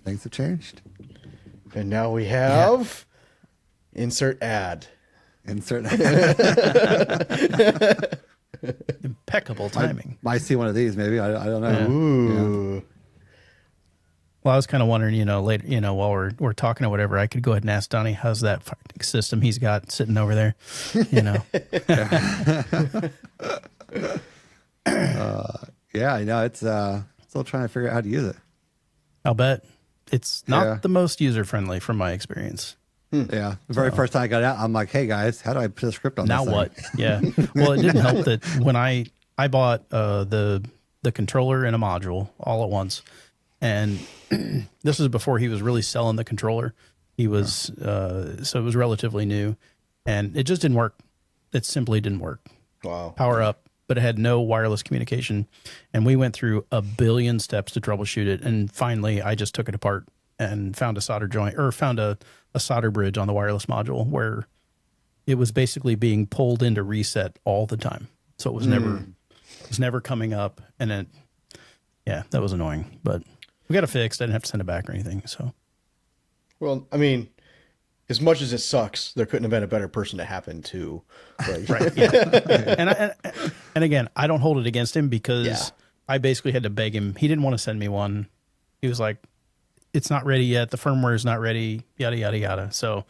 Things have changed. And now we have insert ad. Insert. Impeccable timing. Might see one of these, maybe. I don't know. Yeah. Ooh. Yeah. Well, I was kind of wondering, later, while we're talking or whatever, I could go ahead and ask Donnie, how's that fighting system he's got sitting over there? Yeah, I know. It's still trying to figure out how to use it. I'll bet it's not the most user-friendly from my experience. Yeah. The very first time I got it out, I'm like, hey guys, how do I put a script on Now this what? thing? Yeah. Well, it didn't help that when I bought the controller and a module all at once, and this was before he was really selling the controller. He was so it was relatively new, and it just didn't work. It simply didn't work. Wow. Power up, but it had no wireless communication, and we went through a billion steps to troubleshoot it, and finally I just took it apart and found a solder joint, or found a solder bridge on the wireless module where it was basically being pulled into reset all the time. So it was never coming up, and that was annoying, but we got it fixed. I didn't have to send it back or anything. So, Well, I mean, as much as it sucks, there couldn't have been a better person to happen to. Like, right. Yeah. And again, I don't hold it against him because I basically had to beg him. He didn't want to send me one. He was like, it's not ready yet. The firmware is not ready, yada, yada, yada. So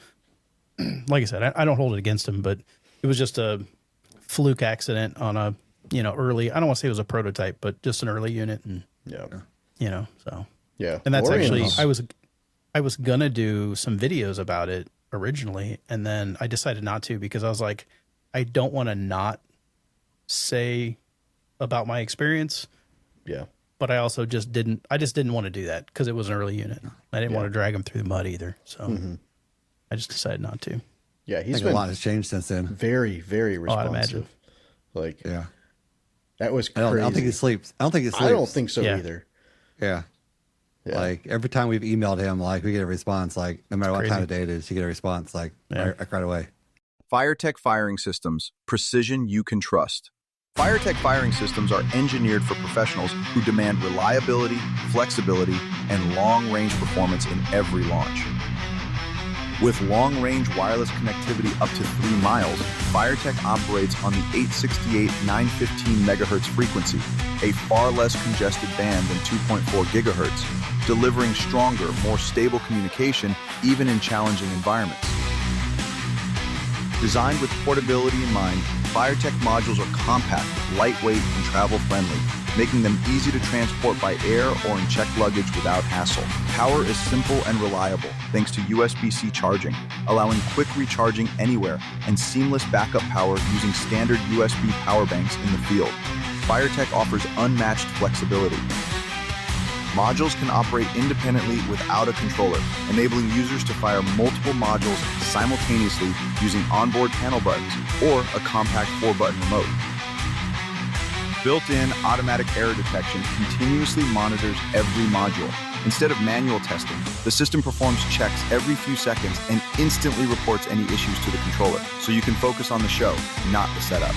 like I said, I don't hold it against him, but it was just a fluke accident on a, early, I don't want to say it was a prototype, but just an early unit. And, so. Yeah. And that's actually, Warriors. I was going to do some videos about it originally. And then I decided not to because I was like, I don't want to not say about my experience. Yeah. But I also just didn't want to do that because it was an early unit. I didn't want to drag him through the mud either. So I just decided not to. Yeah. I He's think been a lot has changed since then. very, very responsive. I'd imagine. Like, Yeah. that was I crazy. don't think he sleeps. I don't think he sleeps. I don't think so Yeah. either. Yeah. Yeah. Like every time we've emailed him, like we get a response, like no matter what crazy. time of day it is, you get a response like right away. FireTech Firing Systems, precision you can trust. FireTech Firing Systems are engineered for professionals who demand reliability, flexibility, and long-range performance in every launch. With long-range wireless connectivity up to 3 miles, FireTech operates on the 868-915 MHz frequency, a far less congested band than 2.4 GHz, delivering stronger, more stable communication even in challenging environments. Designed with portability in mind, FireTech modules are compact, lightweight, and travel-friendly, making them easy to transport by air or in checked luggage without hassle. Power is simple and reliable thanks to USB-C charging, allowing quick recharging anywhere and seamless backup power using standard USB power banks in the field. FireTech offers unmatched flexibility. Modules can operate independently without a controller, enabling users to fire multiple modules simultaneously using onboard panel buttons or a compact 4-button remote. Built-in automatic error detection continuously monitors every module. Instead of manual testing, the system performs checks every few seconds and instantly reports any issues to the controller, so you can focus on the show, not the setup.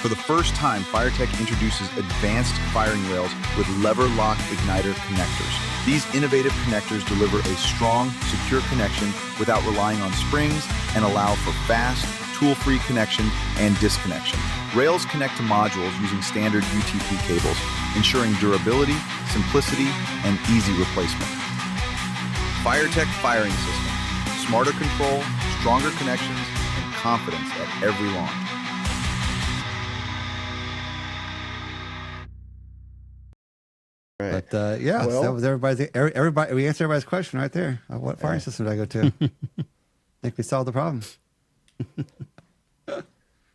For the first time, FireTech introduces advanced firing rails with lever lock igniter connectors. These innovative connectors deliver a strong, secure connection without relying on springs and allow for fast, tool-free connection and disconnection. Rails connect to modules using standard UTP cables, ensuring durability, simplicity, and easy replacement. FireTech Firing System. Smarter control, stronger connections, and confidence at every launch. Right. But yeah, Well- so that was everybody. We answered everybody's question right there. What firing system did I go to? I think we solved the problem.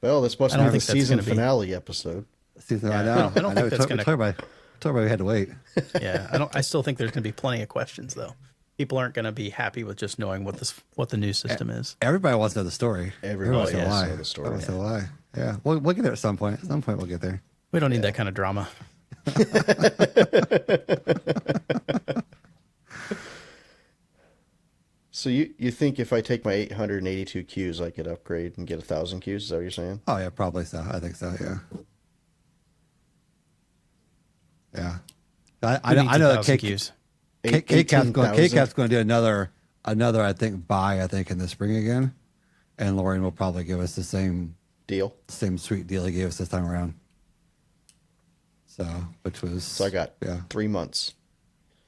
Well, this must I be don't the think that's season gonna be- finale episode. Season, Yeah, I know. I don't think that's gonna- told everybody we had to wait. Yeah, I still think there's going to be plenty of questions though. People aren't going to be happy with just knowing what the new system is. Everybody wants to know the story. Everybody wants to wants to lie. know the story. Everybody wants to lie. Yeah, we'll get there at some point. At some point, we'll get there. We don't need that kind of drama. So you think if I take my 882 Qs, I could upgrade and get 1,000 Qs? Is that what you're saying? Oh yeah, probably so. I think so. Yeah. Yeah. I Who know. needs I know. 1,000 K, Qs? K-Cap's going 18,000. to do another I think buy in the spring again, and Lorian will probably give us the same Deal. sweet deal he gave us this time around. So I got yeah. 3 months.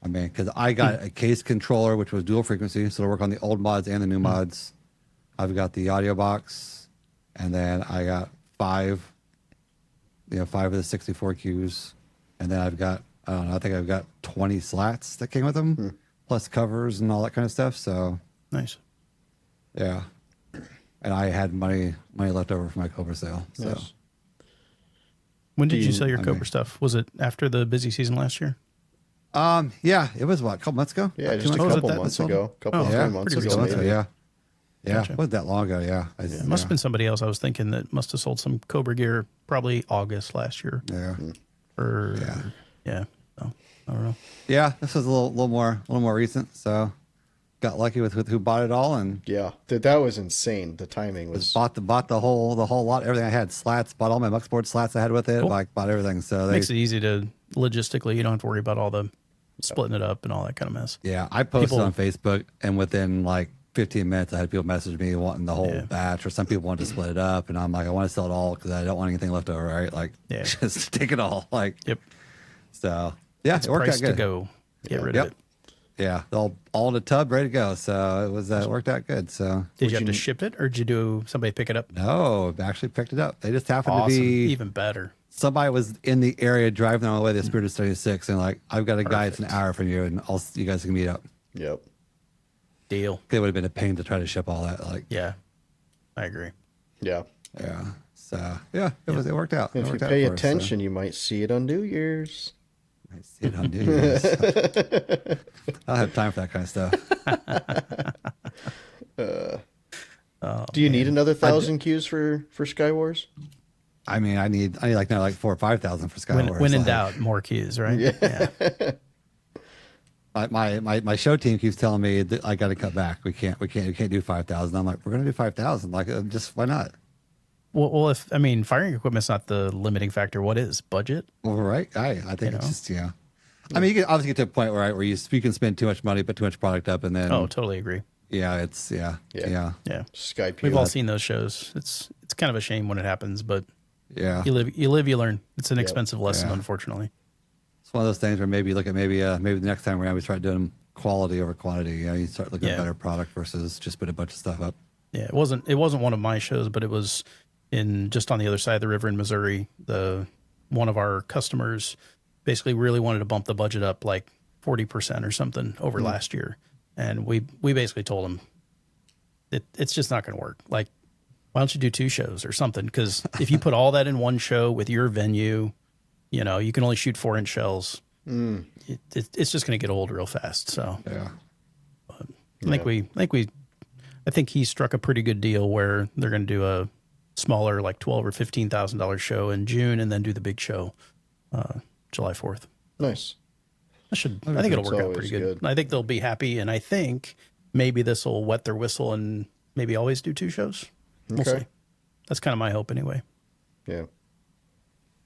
I mean, because I got a case controller which was dual frequency, so to work on the old mods and the new mods. I've got the audio box, and then I got 5 of the 64 Qs, and then I've got I think I've got 20 slats that came with them, plus covers and all that kind of stuff. So Nice. yeah, and I had money left over from my Cobra sale. So Yes. When did you you- sell your I Cobra mean- stuff? Was it after the busy season last year? yeah, it was what, a couple months ago. Yeah, About just 2 a months couple ago? months ago. Couple Oh, of Yeah, 3 months pretty ago, recent. maybe. Yeah. Gotcha. It wasn't that long ago. Yeah, It must have been somebody else I was thinking that must have sold some Cobra gear probably August last year. Yeah. Or Yeah. yeah. So, I don't know. Yeah, this was a little more recent. So got lucky with who bought it all, and Yeah, that was insane. The timing was. bought the whole lot, everything I had, slats, bought all my muxboard slats I had with it, Cool. like bought everything. So Makes it easy to logistically, you don't have to worry about all the splitting it up and all that kind of mess. yeah, I posted People- on Facebook, and within like 15 minutes, I had people message me wanting the whole Yeah. batch, or some people wanted to split it up, and I'm like, I want to sell it all because I don't want anything left over, right? Like, Yeah. just take it all, like. Yep. So yeah, It's it worked out price to good. go. Get rid Yep. of it. Yeah, all in the tub, ready to go. So it was it worked out good. So Did you have to ship it or did you do somebody pick it up? no, I actually picked it up. They just happened Awesome. to be Even better. somebody was in the area driving on the way to Spirit of 76, and like, I've got a guy that's an hour from you, and you guys can meet up. Yep. Deal. It would have been a pain to try to ship all that. Like, Yeah. I agree. Yeah. yeah. So yeah, it worked out. It If you worked out pay for us, so. attention, you might see it on New Year's. I see it on New Year's. I don't have time for that kind of stuff. Do you need another 1,000 Qs for Skywars? I mean, I need like now like 4,000 or 5,000 for Skywars. When in like, doubt, more keys, right? Yeah. my show team keeps telling me that I got to cut back. We can't do 5,000. I'm like, we're gonna do 5,000. Like, just why not? Well, firing equipment's not the limiting factor. What is budget? Well, right. I think You it's know? just I mean, you can obviously get to a point where you can spend too much money, put too much product up, and then Oh, totally agree. it's Yeah. yeah. Sky We've Pew. all seen those shows. It's kind of a shame when it happens, but Yeah. you live, you learn. It's an expensive lesson, Yeah. unfortunately. It's one of those things where maybe look at maybe the next time around we start doing quality over quantity. You start looking at Yeah. better product versus just put a bunch of stuff up. Yeah, it wasn't one of my shows, but it was just on the other side of the river in Missouri. One of our customers basically really wanted to bump the budget up like 40% or something over last year, and we basically told him it's just not going to work. Like, why don't you do 2 shows or something? Because if you put all that in one show with your venue, you can only shoot 4-inch shells. It's just going to get old real fast. So Yeah. I think he struck a pretty good deal where they're going to do a smaller, like $12,000 or $15,000 show in June, and then do the big show July 4th. Nice. I think it'll work out always pretty good. good. I think they'll be happy, and I think maybe this will wet their whistle and maybe always do 2 shows. We'll Okay. see. That's kind of my hope anyway. Yeah.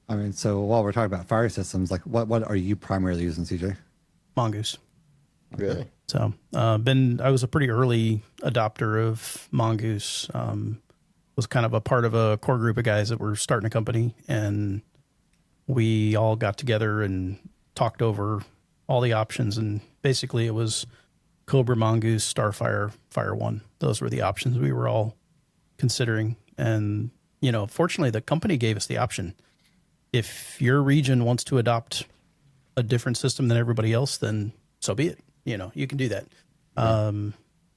I mean, so while we're talking about fire systems, like what are you primarily using, CJ? Mongoose. Really? So, I was a pretty early adopter of Mongoose. Was kind of a part of a core group of guys that were starting a company, and we all got together and talked over all the options. And basically, it was Cobra, Mongoose, Starfire, Fire One. Those were the options we were all considering. And fortunately, the company gave us the option. If your region wants to adopt a different system than everybody else, then so be it. You can do that.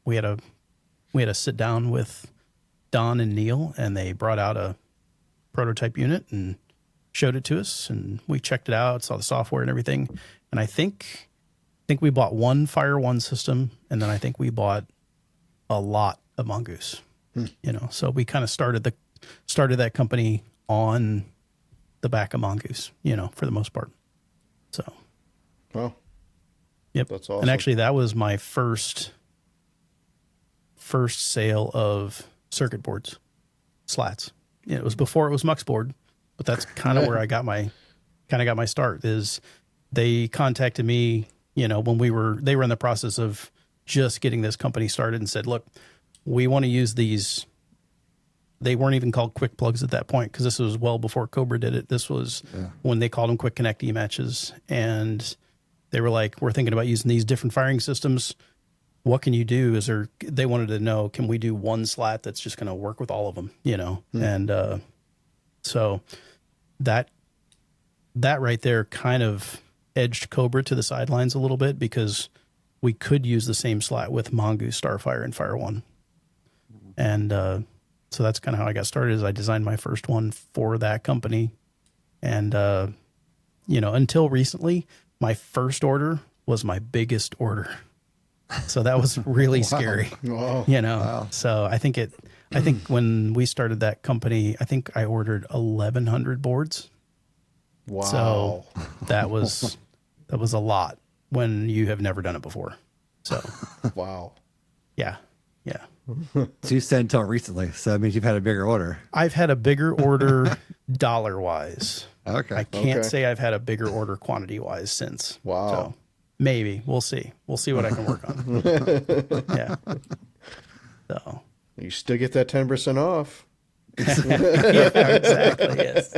We had a sit down with Don and Neil, and they brought out a prototype unit and showed it to us, and we checked it out, saw the software and everything. And I think we bought one Fire One system, and then I think we bought a lot of Mongoose. So we kind of started that company on the back of Mongoose, for the most part. So, Well, yep. That's awesome. And actually, that was my first sale of circuit boards, slats. It was before it was muuxBRD, but that's kind of where I got my start. Is they contacted me you know, when they were in the process of just getting this company started and said, look, we want to use these. They weren't even called quick plugs at that point, because this was well before Cobra did it. This was when they called them quick connect e-matches. And they were like, we're thinking about using these different firing systems. What can you do? They wanted to know, can we do one slat that's just going to work with all of them, you know? And so that right there kind of edged Cobra to the sidelines a little bit, because we could use the same slat with Mongoose, Starfire, and Fire One. And so that's kind of how I got started. Is I designed my first one for that company. And, you know, until recently, my first order was my biggest order. So that was really scary, you know? So I think when we started that company, I think I ordered 1,100 boards. Wow. So that was a lot when you have never done it before. So, wow. Yeah. So you said until recently, so that means you've had a bigger order. I've had a bigger order dollar-wise. Okay. I can't say I've had a bigger order quantity-wise since. Wow. So maybe. We'll see. We'll see what I can work on. Yeah. So. You still get that 10% off. Yeah, exactly. Yes.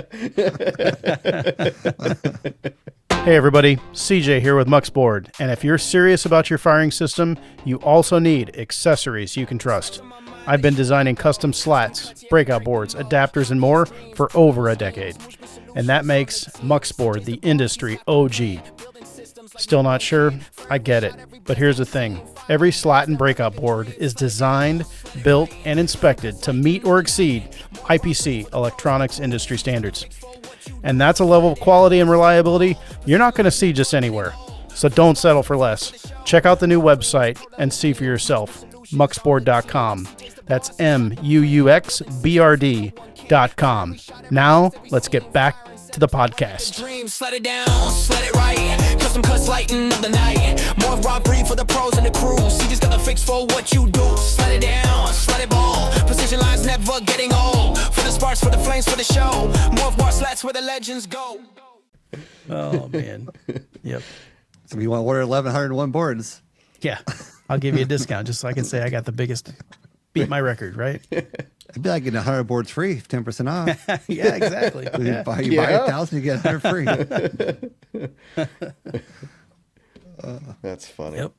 Hey everybody, CJ here with muuxBRD, and if you're serious about your firing system, you also need accessories you can trust. I've been designing custom slats, breakout boards, adapters, and more for over a decade, and that makes muuxBRD the industry OG. Still not sure? I get it, but here's the thing. Every slat and breakout board is designed, built, and inspected to meet or exceed IPC electronics industry standards. And that's a level of quality and reliability you're not going to see just anywhere. So don't settle for less. Check out the new website and see for yourself. muuxBRD.com. That's muuxBRD.com. Now, let's get back to the podcast. Dream, slide it down, slide it right. Custom cuts lighting up the night. More robbery for the pros and the crews. See, just got the fix for what you do. Slide it down, slide it ball. Position lines never getting old. For the sparks, for the flames, for the show. More bar slats where the legends go. Oh, man. Yep. So you want to order 1,101 boards? Yeah. I'll give you a discount just so I can say I got the biggest, beat my record, right? It'd be like getting 100 boards free, 10% off. Yeah, exactly. You buy 1,000, you get 100 free. That's funny. Yep.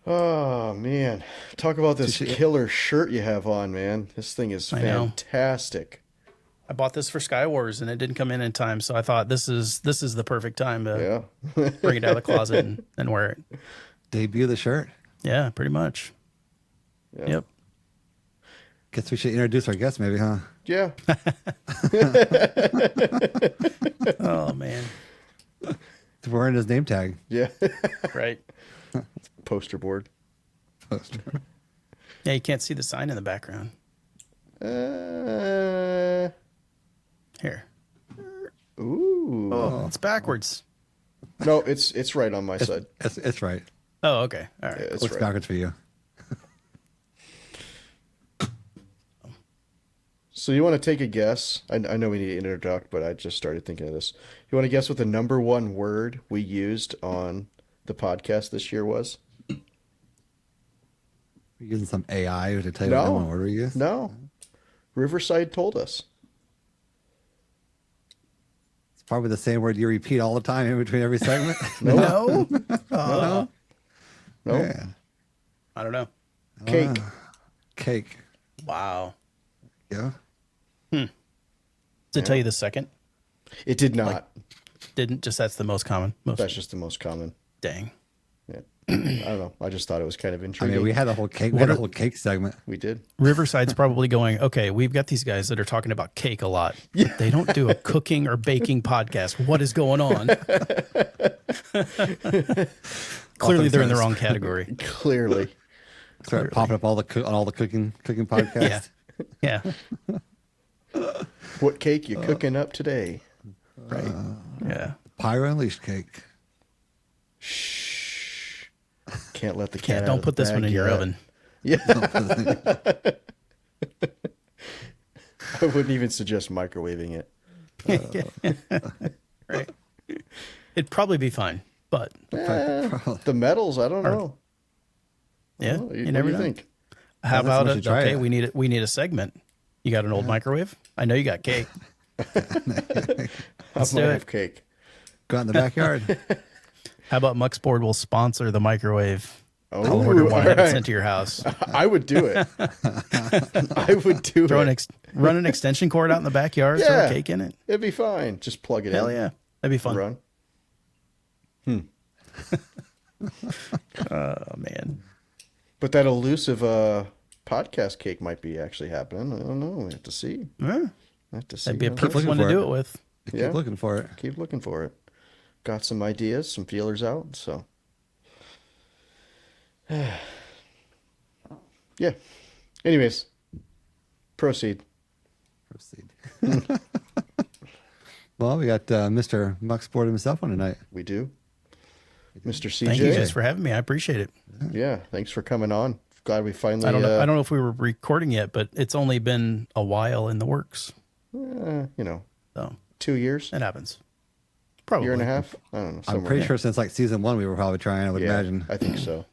Oh, man. Talk about this killer shirt you have on, man. This thing is fantastic. I bought this for Sky Wars and it didn't come in time, so I thought this is the perfect time to bring it out of the closet and wear it. Debut the shirt. Yeah, pretty much. Yeah. Yep. Guess we should introduce our guest, maybe, huh? Yeah. Oh man. He's wearing his name tag. Yeah. Right. Poster board. Poster. Yeah, you can't see the sign in the background. Here. Ooh. Oh, it's backwards. No, it's right on my side. It's right. Oh, okay. All right. Yeah, It's backwards for you. So you want to take a guess? I know we need to introduce, but I just started thinking of this. You want to guess what the number one word we used on the podcast this year was? You're using some AI to tell you No. what number order you use? No. Riverside told us. It's probably the same word you repeat all the time in between every segment. No. No. Man. I don't know. Cake. Cake. Wow. Yeah. Did it tell you the second? It did not. Didn't just that's the most common. That's just the most common. Dang. Yeah. I don't know. I just thought it was kind of I intriguing. mean, we had a whole cake. We had a whole cake segment. We did. Riverside's probably going, okay, we've got these guys that are talking about cake a lot. Yeah. They don't do a cooking or baking podcast. What is going on? Clearly they're in the wrong category. Clearly. Start popping up on all the cooking podcasts. Yeah. What cake you cooking up today? Right. Yeah. Pyro Unleashed cake. Shh. Can't let the cat Yeah, out don't of put the this one bag in your yet. oven. Yeah. I wouldn't even suggest microwaving it. Right. It'd probably be fine, but The metals, I don't know. yeah, Well, you never what do know. you think? How That's about what you it? try Okay, it. we need a segment. You got an old microwave? I know you got cake. I Let's might do have it. cake. Go out in the backyard. How about muuxBRD will sponsor the microwave? Oh, I'll order one, have it alright. sent to your house. I would do it. I would do Throw it. run an extension cord out in the backyard, throw Yeah. a cake in it. It'd be fine. Just plug it Hell in. yeah. That'd be fun. Run. Oh, man. But that elusive podcast cake might be actually happening. I don't know. We have to see. Yeah, I have to see. that'd be a Okay. perfect looking one to for do it. it with. Yeah. Keep looking for it. Keep looking for it. Got some ideas, some feelers out. So, yeah. Anyways, proceed. Proceed. Well, we got Mr. muuxBRD himself on tonight. We do. Mr. CJ. Thank you guys for having me. I appreciate it. Yeah. Thanks for coming on. Glad we finally. I don't know if we were recording yet, but it's only been a while in the works. You know, So 2 years, it happens. Probably. year and a half. I don't know. I'm somewhere pretty there. sure since like season 1 we were probably trying, I would Yeah, imagine. I think so.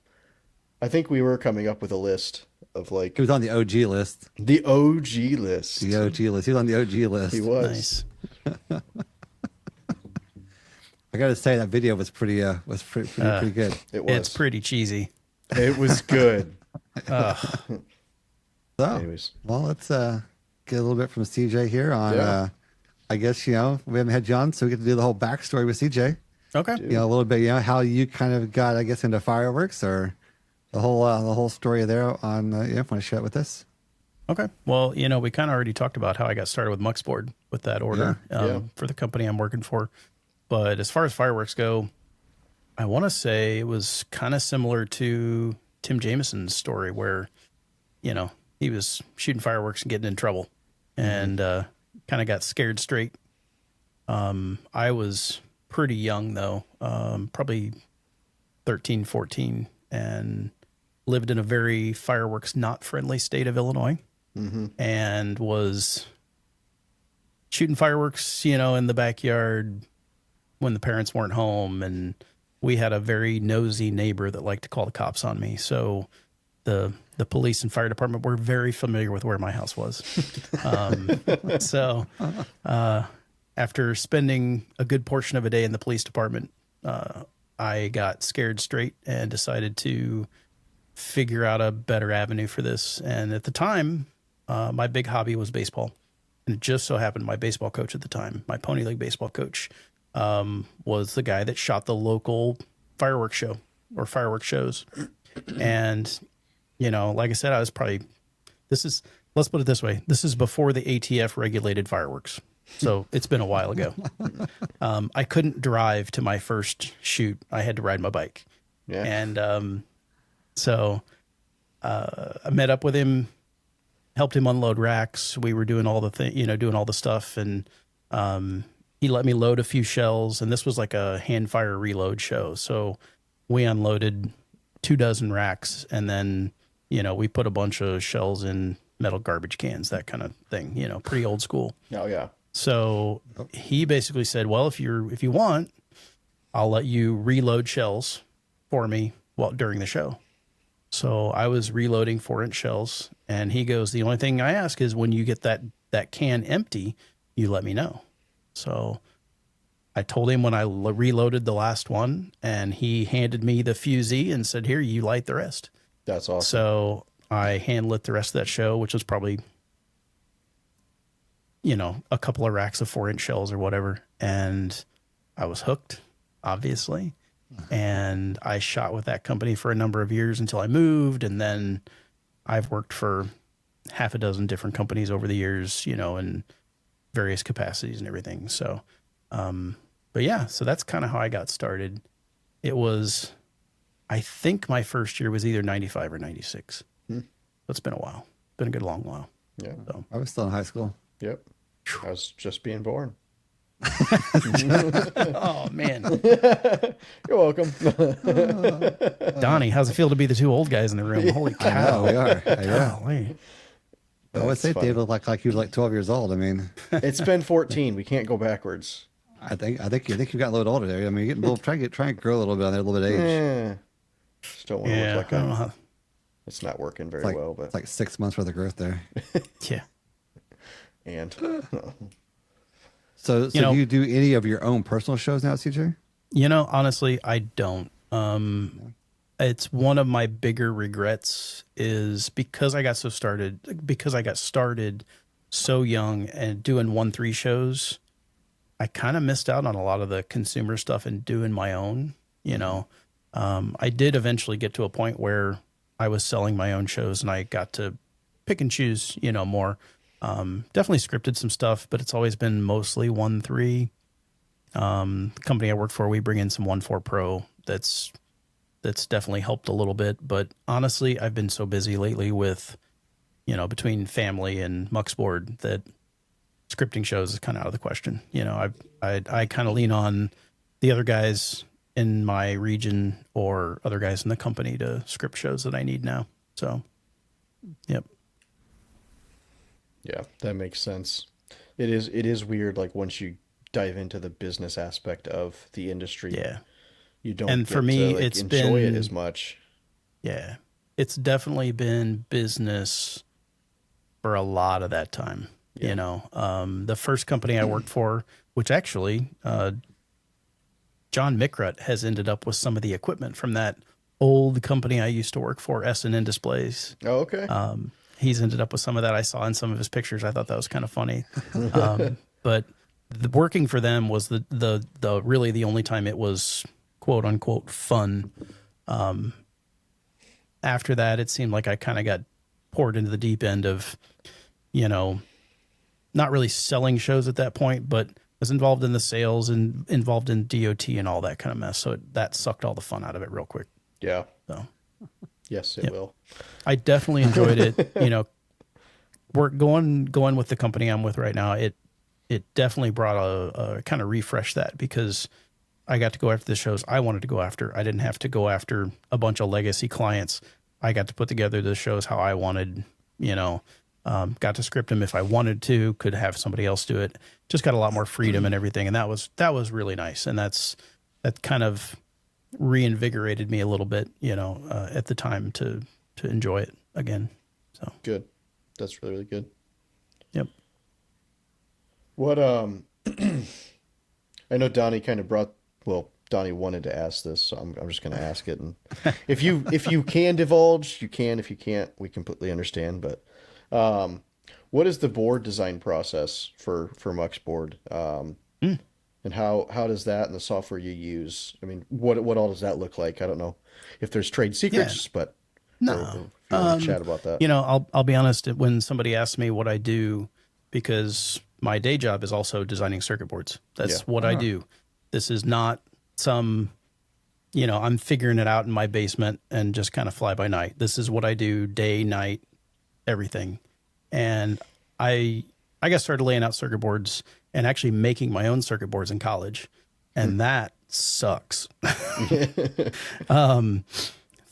I think we were coming up with a list of like He was on the OG list. the OG list. The OG list. He was on the OG list. He was. Nice. I got to say that video was pretty pretty good. It was. It's pretty cheesy. It was good. So, Anyways. well, let's get a little bit from CJ here on. Yeah. I guess we haven't had John, so we get to do the whole backstory with CJ. Okay. A little bit, how you kind of got, I guess, into fireworks, or the whole story there on. Want to share it with us? Okay. Well, we kind of already talked about how I got started with muuxBRD with that order Yeah. for the company I'm working for. But as far as fireworks go, I want to say it was kind of similar to Tim Jameson's story where, he was shooting fireworks and getting in trouble and kind of got scared straight. I was pretty young, though, probably 13, 14, and lived in a very fireworks not friendly state of Illinois. And was shooting fireworks, in the backyard when the parents weren't home. And we had a very nosy neighbor that liked to call the cops on me. So the police and fire department were very familiar with where my house was. So after spending a good portion of a day in the police department, I got scared straight and decided to figure out a better avenue for this. And at the time, my big hobby was baseball. And it just so happened my baseball coach at the time, my Pony League baseball coach, was the guy that shot the local fireworks show or fireworks shows. And, like I said, I was probably, let's put it this way. This is before the ATF regulated fireworks. So it's been a while ago. I couldn't drive to my first shoot. I had to ride my bike. Yeah. And so I met up with him, helped him unload racks. We were doing all the doing all the stuff. And he let me load a few shells. And this was like a hand fire reload show. So we unloaded 24 racks. And then, we put a bunch of shells in metal garbage cans, that kind of thing, pretty old school. Oh yeah. So he basically said, well, if you want, I'll let you reload shells for me during the show. So I was reloading 4-inch shells, and he goes, the only thing I ask is when you get that can empty, you let me know. So I told him when I reloaded the last one, and he handed me the fusee and said, here, you light the rest. That's awesome. So I hand lit the rest of that show, which was probably, a couple of racks of 4-inch shells or whatever. And I was hooked, obviously. And I shot with that company for a number of years until I moved. And then I've worked for half a dozen different companies over the years, in various capacities and everything. So, but yeah, so that's kind of how I got started. It was, I think my first year was either 95 or 96. So it's been a while. Been a good long while. Yeah. So. I was still in high school. Yep. I was just being born. Oh man. You're welcome. Donnie, how's it feel to be the two old guys in the room? Holy I know, cow. we are. Yeah. Golly. I would say funny. David looked like he was like 12 years old. I mean, It's been 14. We can't go backwards. I think you've gotten a little bit older there. I mean, you're getting a little, try and grow a little bit on there, a little bit of age. Just don't want to Yeah, look I don't know like how. it's not working very Like, well, but it's like 6 months worth of growth there. Yeah. and So You know- do you do any of your own personal shows now, CJ? Honestly, I don't. It's one of my bigger regrets is because I got started so young and doing 1-3 shows. I kind of missed out on a lot of the consumer stuff and doing my own, I did eventually get to a point where I was selling my own shows and I got to pick and choose, more. Definitely scripted some stuff, but it's always been mostly 1-3. The company I work for, we bring in some 1-4 Pro. That's definitely helped a little bit. But honestly, I've been so busy lately with, between family and muuxBRD that scripting shows is kind of out of the question. I kind of lean on the other guys in my region or other guys in the company to script shows that I need now. So, yep. yeah, that makes sense. It is weird. Like once you dive into the business aspect of the industry, Yeah. you don't. And for me, to, it's enjoy it been- as much. Yeah. It's definitely been business for a lot of that time. Yeah. The first company I worked for, which actually, John Mickrut has ended up with some of the equipment from that old company I used to work for, S&N Displays. Oh, okay. He's ended up with some of that. I saw in some of his pictures. I thought that was kind of funny. But working for them was the really the only time it was quote unquote fun. After that, it seemed like I kind of got poured into the deep end of, not really selling shows at that point, but was involved in the sales and involved in DOT and all that kind of mess. So that sucked all the fun out of it real quick. yeah. So Yes, it will. I definitely enjoyed it. Work going with the company I'm with right now. It definitely brought a kind of refresh that because I got to go after the shows I wanted to go after. I didn't have to go after a bunch of legacy clients. I got to put together the shows how I wanted, got to script them if I wanted to, could have somebody else do it. Just got a lot more freedom and everything. And that was really nice. And that kind of reinvigorated me a little bit, at the time to enjoy it again. So Good. That's really, really good. yep. What I know Donnie kind of Donnie wanted to ask this, so I'm just going to ask it. And if you can divulge, you can. If you can't, we completely understand. But what is the board design process for muuxBRD? And how does that and the software you use? I mean, what all does that look like? I don't know if there's trade secrets, but No. or if you want to chat about that. I'll be honest, when somebody asks me what I do, because my day job is also designing circuit boards. That's Yeah. what I do. This is not some, I'm figuring it out in my basement and just kind of fly by night. This is what I do day, night, everything. And I got started laying out circuit boards and actually making my own circuit boards in college. And that sucks.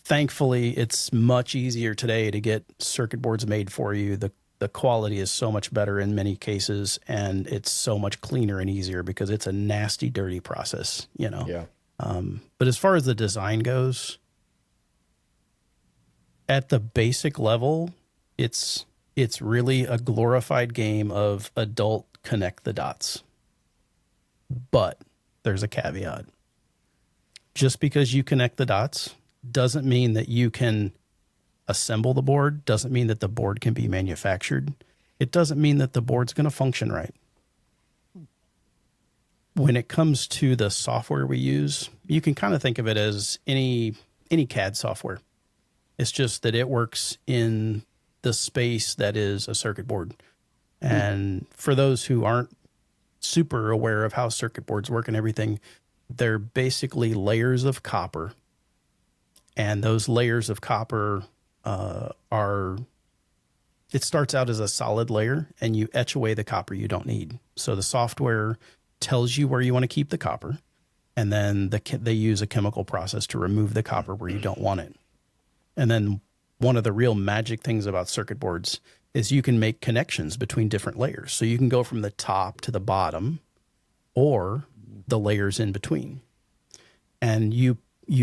Thankfully, it's much easier today to get circuit boards made for you. The quality is so much better in many cases, and it's so much cleaner and easier because it's a nasty, dirty process, Yeah. But as far as the design goes, at the basic level, it's really a glorified game of adult connect the dots. But there's a caveat. Just because you connect the dots doesn't mean that you can assemble the board, doesn't mean that the board can be manufactured. It doesn't mean that the board's going to function right. When it comes to the software we use, you can kind of think of it as any CAD software. It's just that it works in the space that is a circuit board. And for those who aren't super aware of how circuit boards work and everything, they're basically layers of copper. And those layers of copper it starts out as a solid layer and you etch away the copper you don't need. So the software tells you where you want to keep the copper. And then they use a chemical process to remove the copper where you don't want it. And then one of the real magic things about circuit boards is you can make connections between different layers. So you can go from the top to the bottom, or the layers in between. And you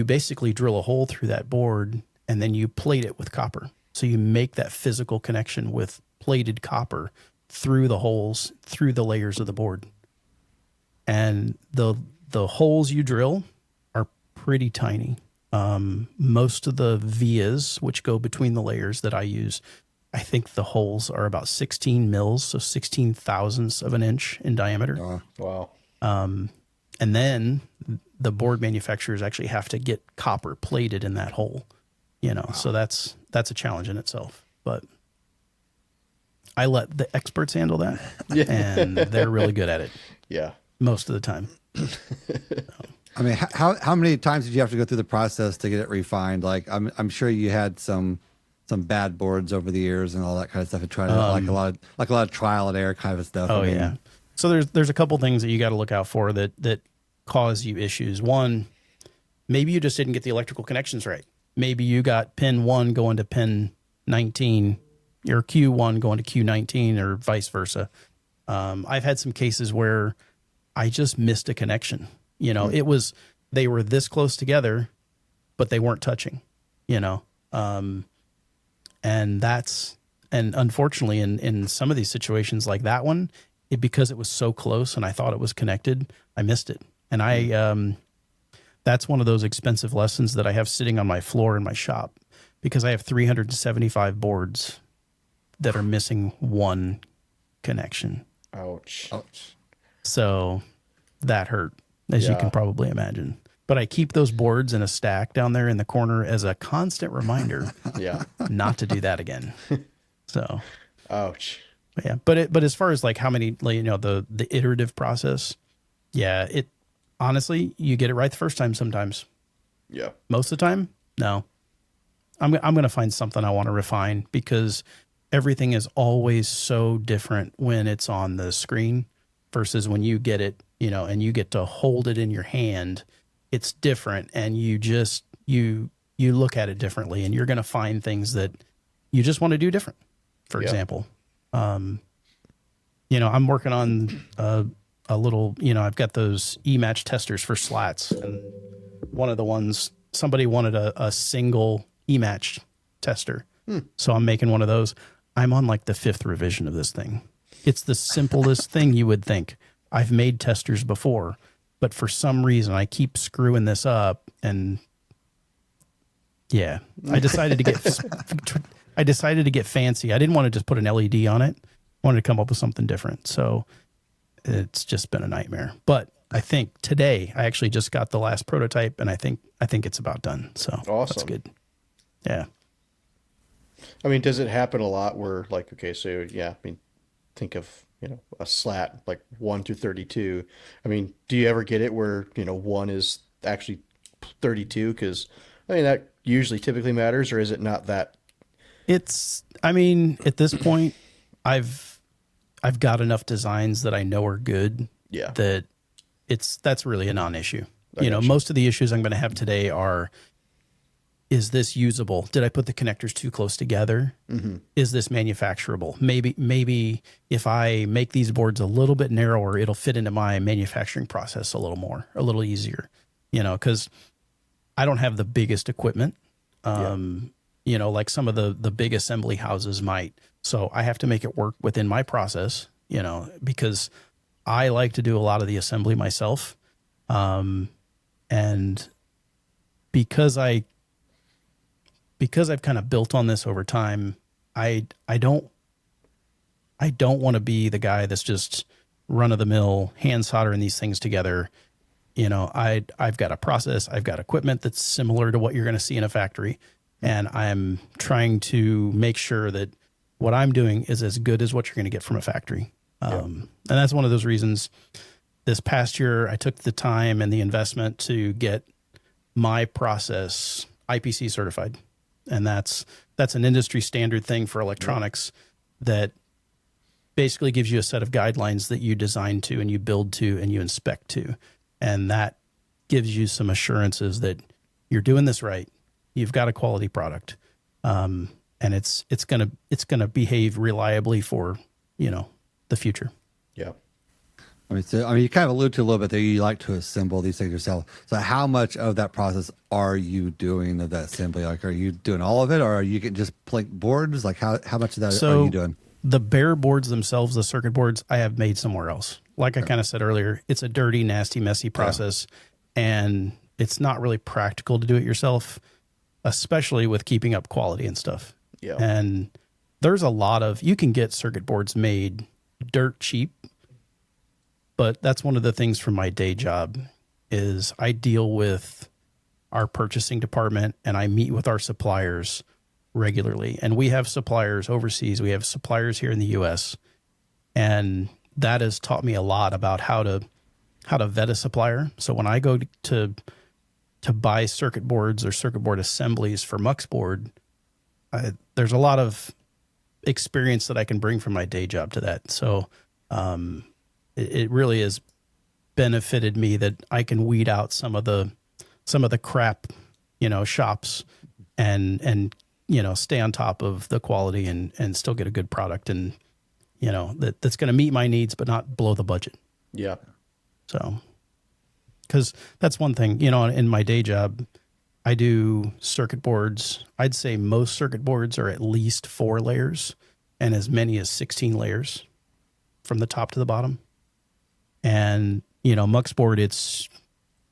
basically drill a hole through that board and then you plate it with copper. So you make that physical connection with plated copper through the holes, through the layers of the board. And the holes you drill are pretty tiny. Most of the vias, which go between the layers that I use, I think the holes are about 16 mils, so 16 thousandths of an inch in diameter. Wow. And then the board manufacturers actually have to get copper plated in that hole, so that's a challenge in itself. But I let the experts handle that, and they're really good at it. Yeah. Most of the time. I mean, how many times did you have to go through the process to get it refined? Like, I'm sure you had some bad boards over the years and all that kind of stuff, and trying to like a lot of trial and error kind of stuff. Oh, yeah. So there's a couple things that you got to look out for that cause you issues. One, maybe you just didn't get the electrical connections right. Maybe you got pin 1 going to pin 19, or Q1 going to Q19, or vice versa. I've had some cases where I just missed a connection. They were this close together, but they weren't touching, and unfortunately in some of these situations like that one, because it was so close and I thought it was connected, I missed it. And that's one of those expensive lessons that I have sitting on my floor in my shop, because I have 375 boards that are missing one connection. Ouch. So that hurt, as you can probably imagine. But I keep those boards in a stack down there in the corner as a constant reminder not to do that again. So, ouch. Yeah. But as far as like how many, the iterative process, it honestly, you get it right the first time sometimes. Yeah. Most of the time, no. I'm going to find something I want to refine, because everything is always so different when it's on the screen versus when you get it, and you get to hold it in your hand. It's different, and you look at it differently, and you're going to find things that you just want to do different. For example, I'm working on a little, I've got those E-match testers for slats, and one of the ones, somebody wanted a single E-match tester. So I'm making one of those. I'm on like the 5th revision of this thing. It's the simplest thing you would think. I've made testers before, but for some reason I keep screwing this up, and I decided to get fancy. I didn't want to just put an LED on it. I wanted to come up with something different. So it's just been a nightmare. But I think today I actually just got the last prototype, and I think it's about done. So awesome. That's good. Yeah. I mean, does it happen a lot where, like, okay, so think of, a slat like 1 through 32. I mean, do you ever get it where, 1 is actually 32? Because, that usually typically matters, or is it not that? At this point, I've got enough designs that I know are good. Yeah. That's really a non-issue. Most of the issues I'm going to have today are, is this usable? Did I put the connectors too close together? Mm-hmm. Is this manufacturable? Maybe if I make these boards a little bit narrower, it'll fit into my manufacturing process a little easier, because I don't have the biggest equipment, like some of the big assembly houses might. So I have to make it work within my process, because I like to do a lot of the assembly myself. And because I've kind of built on this over time, I don't want to be the guy that's just run of the mill hand soldering these things together. I've got a process, I've got equipment that's similar to what you're going to see in a factory, and I'm trying to make sure that what I'm doing is as good as what you're going to get from a factory. And that's one of those reasons this past year I took the time and the investment to get my process IPC certified. And that's an industry standard thing for electronics that basically gives you a set of guidelines that you design to and you build to and you inspect to. And that gives you some assurances that you're doing this right. You've got a quality product. And it's gonna behave reliably for, the future. Yeah. You kind of allude to a little bit there. You like to assemble these things yourself. So, how much of that process are you doing of that assembly? Like, are you doing all of it, or are you getting just plank boards? Like, how much of that are you doing? The bare boards themselves, the circuit boards, I have made somewhere else. Like I kind of said earlier, it's a dirty, nasty, messy process, and it's not really practical to do it yourself, especially with keeping up quality and stuff. Yeah. And there's a lot of, you can get circuit boards made dirt cheap, but that's one of the things from my day job is I deal with our purchasing department and I meet with our suppliers regularly. And we have suppliers overseas. We have suppliers here in the US. And that has taught me a lot about how to vet a supplier. So when I go to buy circuit boards or circuit board assemblies for muuxBRD, there's a lot of experience that I can bring from my day job to that. So it really has benefited me that I can weed out some of the crap, shops and stay on top of the quality and still get a good product and that's going to meet my needs but not blow the budget. Yeah. So, because that's one thing, in my day job, I do circuit boards. I'd say most circuit boards are at least 4 layers and as many as 16 layers from the top to the bottom. And, muuxBRD, it's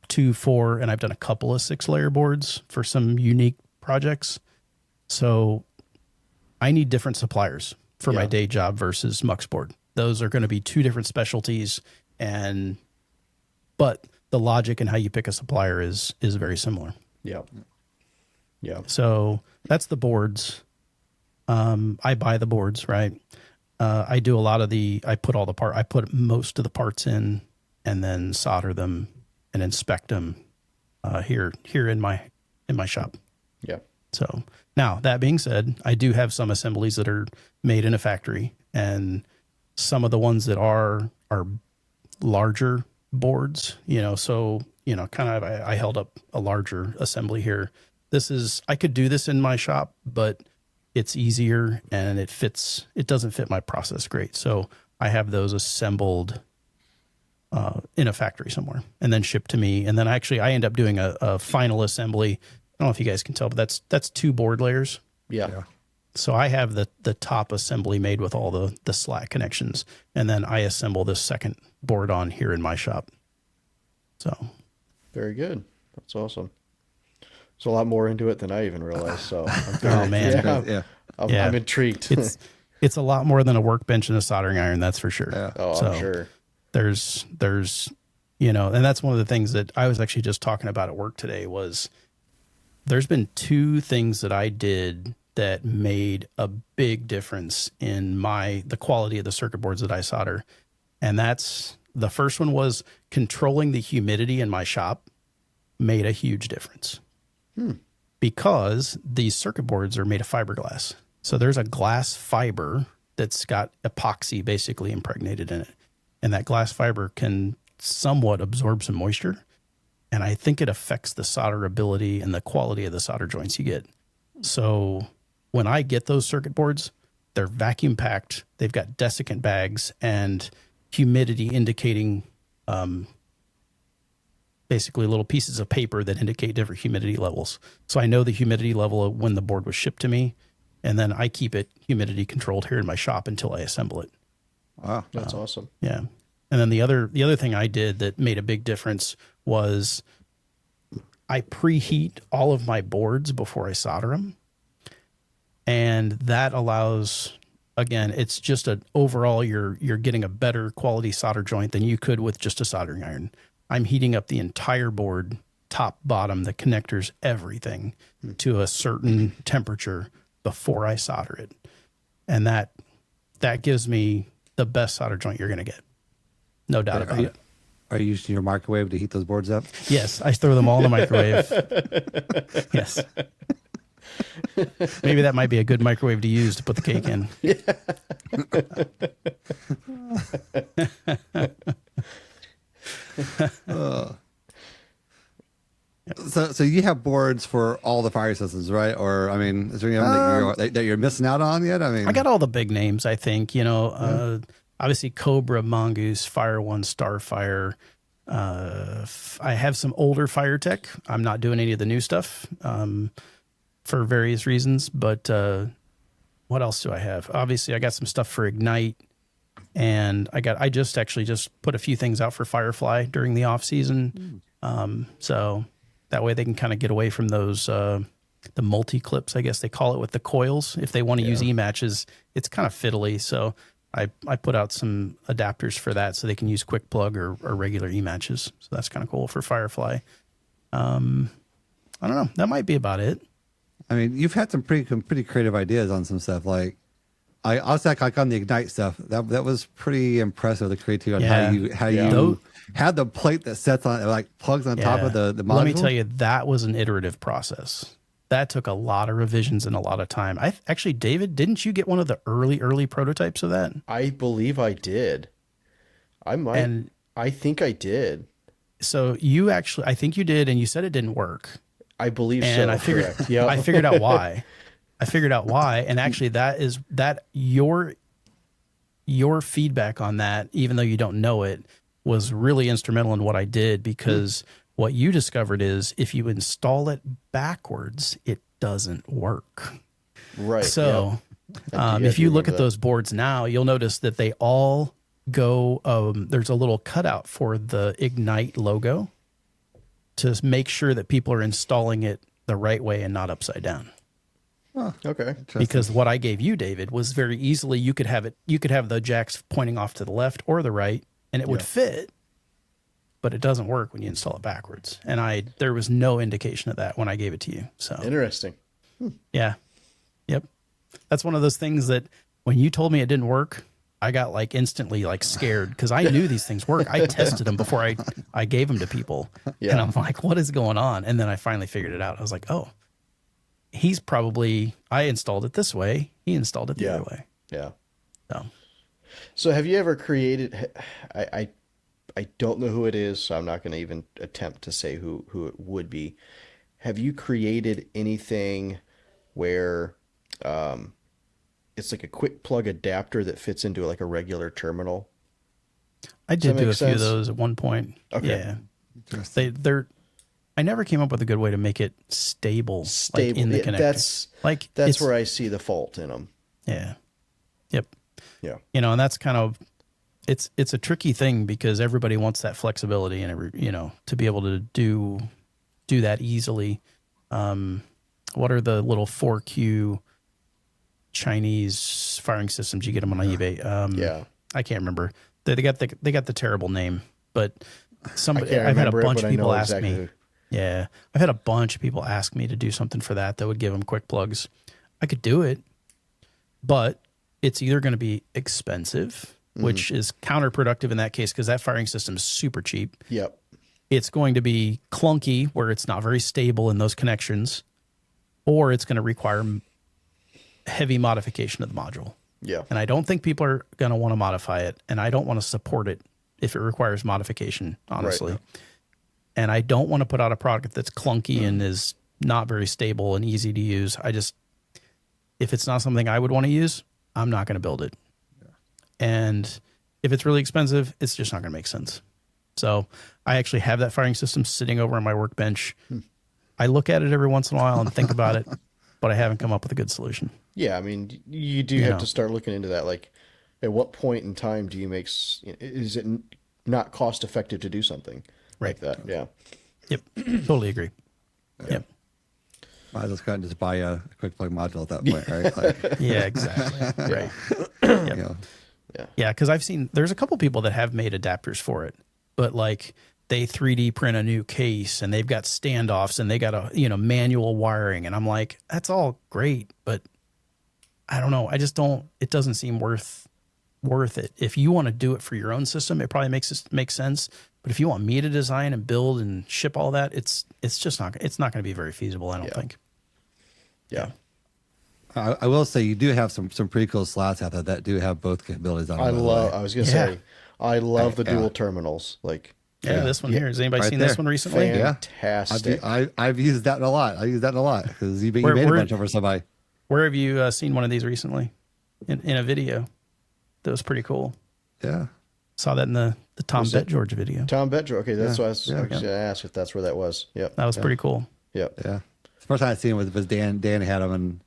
2, 4, and I've done a couple of 6-layer boards for some unique projects. So I need different suppliers for my day job versus muuxBRD. Those are going to be 2 different specialties, but the logic and how you pick a supplier is very similar. Yeah. Yeah. So that's the boards. I buy the boards, right? I do a lot of I put most of the parts in and then solder them and inspect them here in my shop. Yeah. So now that being said, I do have some assemblies that are made in a factory, and some of the ones that are larger boards, so, kind of, I held up a larger assembly here. I could do this in my shop, but it's easier and it doesn't fit my process great. So I have those assembled in a factory somewhere and then shipped to me. And then I end up doing a final assembly. I don't know if you guys can tell, but that's 2 board layers. Yeah. So I have the top assembly made with all the slat connections, and then I assemble this second board on here in my shop. So very good. That's awesome. There's a lot more into it than I even realized. So oh man, I'm intrigued. It's a lot more than a workbench and a soldering iron, that's for sure. Yeah. Oh, so I'm sure. There's and that's one of the things that I was actually just talking about at work today was there's been 2 things that I did that made a big difference in the quality of the circuit boards that I solder. And the first one was controlling the humidity in my shop made a huge difference. Because these circuit boards are made of fiberglass. So there's a glass fiber that's got epoxy basically impregnated in it. And that glass fiber can somewhat absorb some moisture. And I think it affects the solderability and the quality of the solder joints you get. So when I get those circuit boards, they're vacuum packed. They've got desiccant bags and humidity indicating basically little pieces of paper that indicate different humidity levels. So I know the humidity level of when the board was shipped to me, and then I keep it humidity controlled here in my shop until I assemble it. Wow, that's awesome. Yeah. And then the other thing I did that made a big difference was I preheat all of my boards before I solder them. And that allows, again, it's just overall you're getting a better quality solder joint than you could with just a soldering iron. I'm heating up the entire board, top, bottom, the connectors, everything to a certain temperature before I solder it. And that gives me the best solder joint you're going to get. No doubt about it. Are you using your microwave to heat those boards up? Yes, I throw them all in the microwave. Yes. Maybe that might be a good microwave to use to put the cake in. So you have boards for all the fire systems, right? Or I mean, is there anything that you're missing out on yet? I mean, I got all the big names. I think obviously Cobra, Mongoose, Fire One, Starfire. I have some older Fire Tech. I'm not doing any of the new stuff for various reasons. But what else do I have? Obviously, I got some stuff for Ignite, and I just put a few things out for Firefly during the off season. So that way they can kind of get away from those the multi clips, I guess they call it, with the coils. If they want to use e-matches, it's kind of fiddly. So I put out some adapters for that so they can use quick plug or regular e-matches. So that's kind of cool for Firefly. I don't know. That might be about it. I mean, you've had some pretty creative ideas on some stuff. Like I also like on the Ignite stuff. That was pretty impressive. The creativity on how you had the plate that sets on, like plugs on top of the module. Let me tell you, that was an iterative process. That took a lot of revisions and a lot of time. Actually, David, didn't you get one of the early prototypes of that? I believe I did. I think I did. So I think you did, and you said it didn't work. I believe so. And I figured out why. And actually your feedback on that, even though you don't know it, was really instrumental in what I did, because what you discovered is if you install it backwards, it doesn't work. Right. So if you look at those boards now, you'll notice that they all go, there's a little cutout for the Ignite logo to make sure that people are installing it the right way and not upside down. Oh, okay. Because what I gave you, David, was very easily, you could have the jacks pointing off to the left or the right, and it would fit. But it doesn't work when you install it backwards. And there was no indication of that when I gave it to you. So interesting. Yeah. Yep. That's one of those things that when you told me it didn't work, I got like instantly like scared, because I knew these things work. I tested them before I gave them to people. Yeah. And I'm like, what is going on? And then I finally figured it out. I was like, oh, I installed it this way. He installed it the other way. Yeah. So have you ever created, I don't know who it is, so I'm not going to even attempt to say who it would be. Have you created anything where it's like a quick plug adapter that fits into like a regular terminal? I did do a few of those at one point. Okay. Yeah. I never came up with a good way to make it stable. Like in the connector. That's where I see the fault in them. Yeah. Yep. Yeah. And that's kind of, it's a tricky thing, because everybody wants that flexibility and to be able to do that easily. What are the little 4Q Chinese firing systems? You get them on eBay. I can't remember. They got the terrible name, but I've had a bunch of people ask me. Yeah, I've had a bunch of people ask me to do something for that would give them quick plugs. I could do it, but it's either going to be expensive, which is counterproductive in that case, because that firing system is super cheap. Yep. It's going to be clunky, where it's not very stable in those connections, or it's going to require heavy modification of the module. Yeah. And I don't think people are going to want to modify it, and I don't want to support it if it requires modification, honestly. Right. And I don't want to put out a product that's clunky and is not very stable and easy to use. If it's not something I would want to use, I'm not going to build it. Yeah. And if it's really expensive, it's just not going to make sense. So I actually have that firing system sitting over on my workbench. I look at it every once in a while and think about it, but I haven't come up with a good solution. Yeah, I mean, you do have to start looking into that. Like, at what point in time do you is it not cost effective to do something like that? Yeah. Yep. Totally agree. Yeah. Yep. Might as well just buy a quick plug module at that point, right? Like, yeah, exactly. Right. Yep. Yeah, because I've seen there's a couple people that have made adapters for it, but like they 3D print a new case and they've got standoffs and they got a manual wiring, and I'm like, that's all great, but I don't know. I just don't. It doesn't seem worth it. If you want to do it for your own system, it probably makes sense. But if you want me to design and build and ship all that, it's just not. It's not going to be very feasible, I don't think. Yeah. I will say you do have some pretty cool slats out there that do have both capabilities on them. I was going to say, I love the dual terminals. Like, this one here. Has anybody seen this one recently? Fantastic. I've used that a lot. I use that a lot because you made a bunch over somebody. Where have you seen one of these recently? In a video. That was pretty cool. Yeah. Saw that in the Tom Was it George video. Tom Betger. Okay, that's what I was Yeah. going to ask if that's where that was. Yep. That was pretty cool. Yep. Yeah. The first time I seen it was Dan. Dan had them, and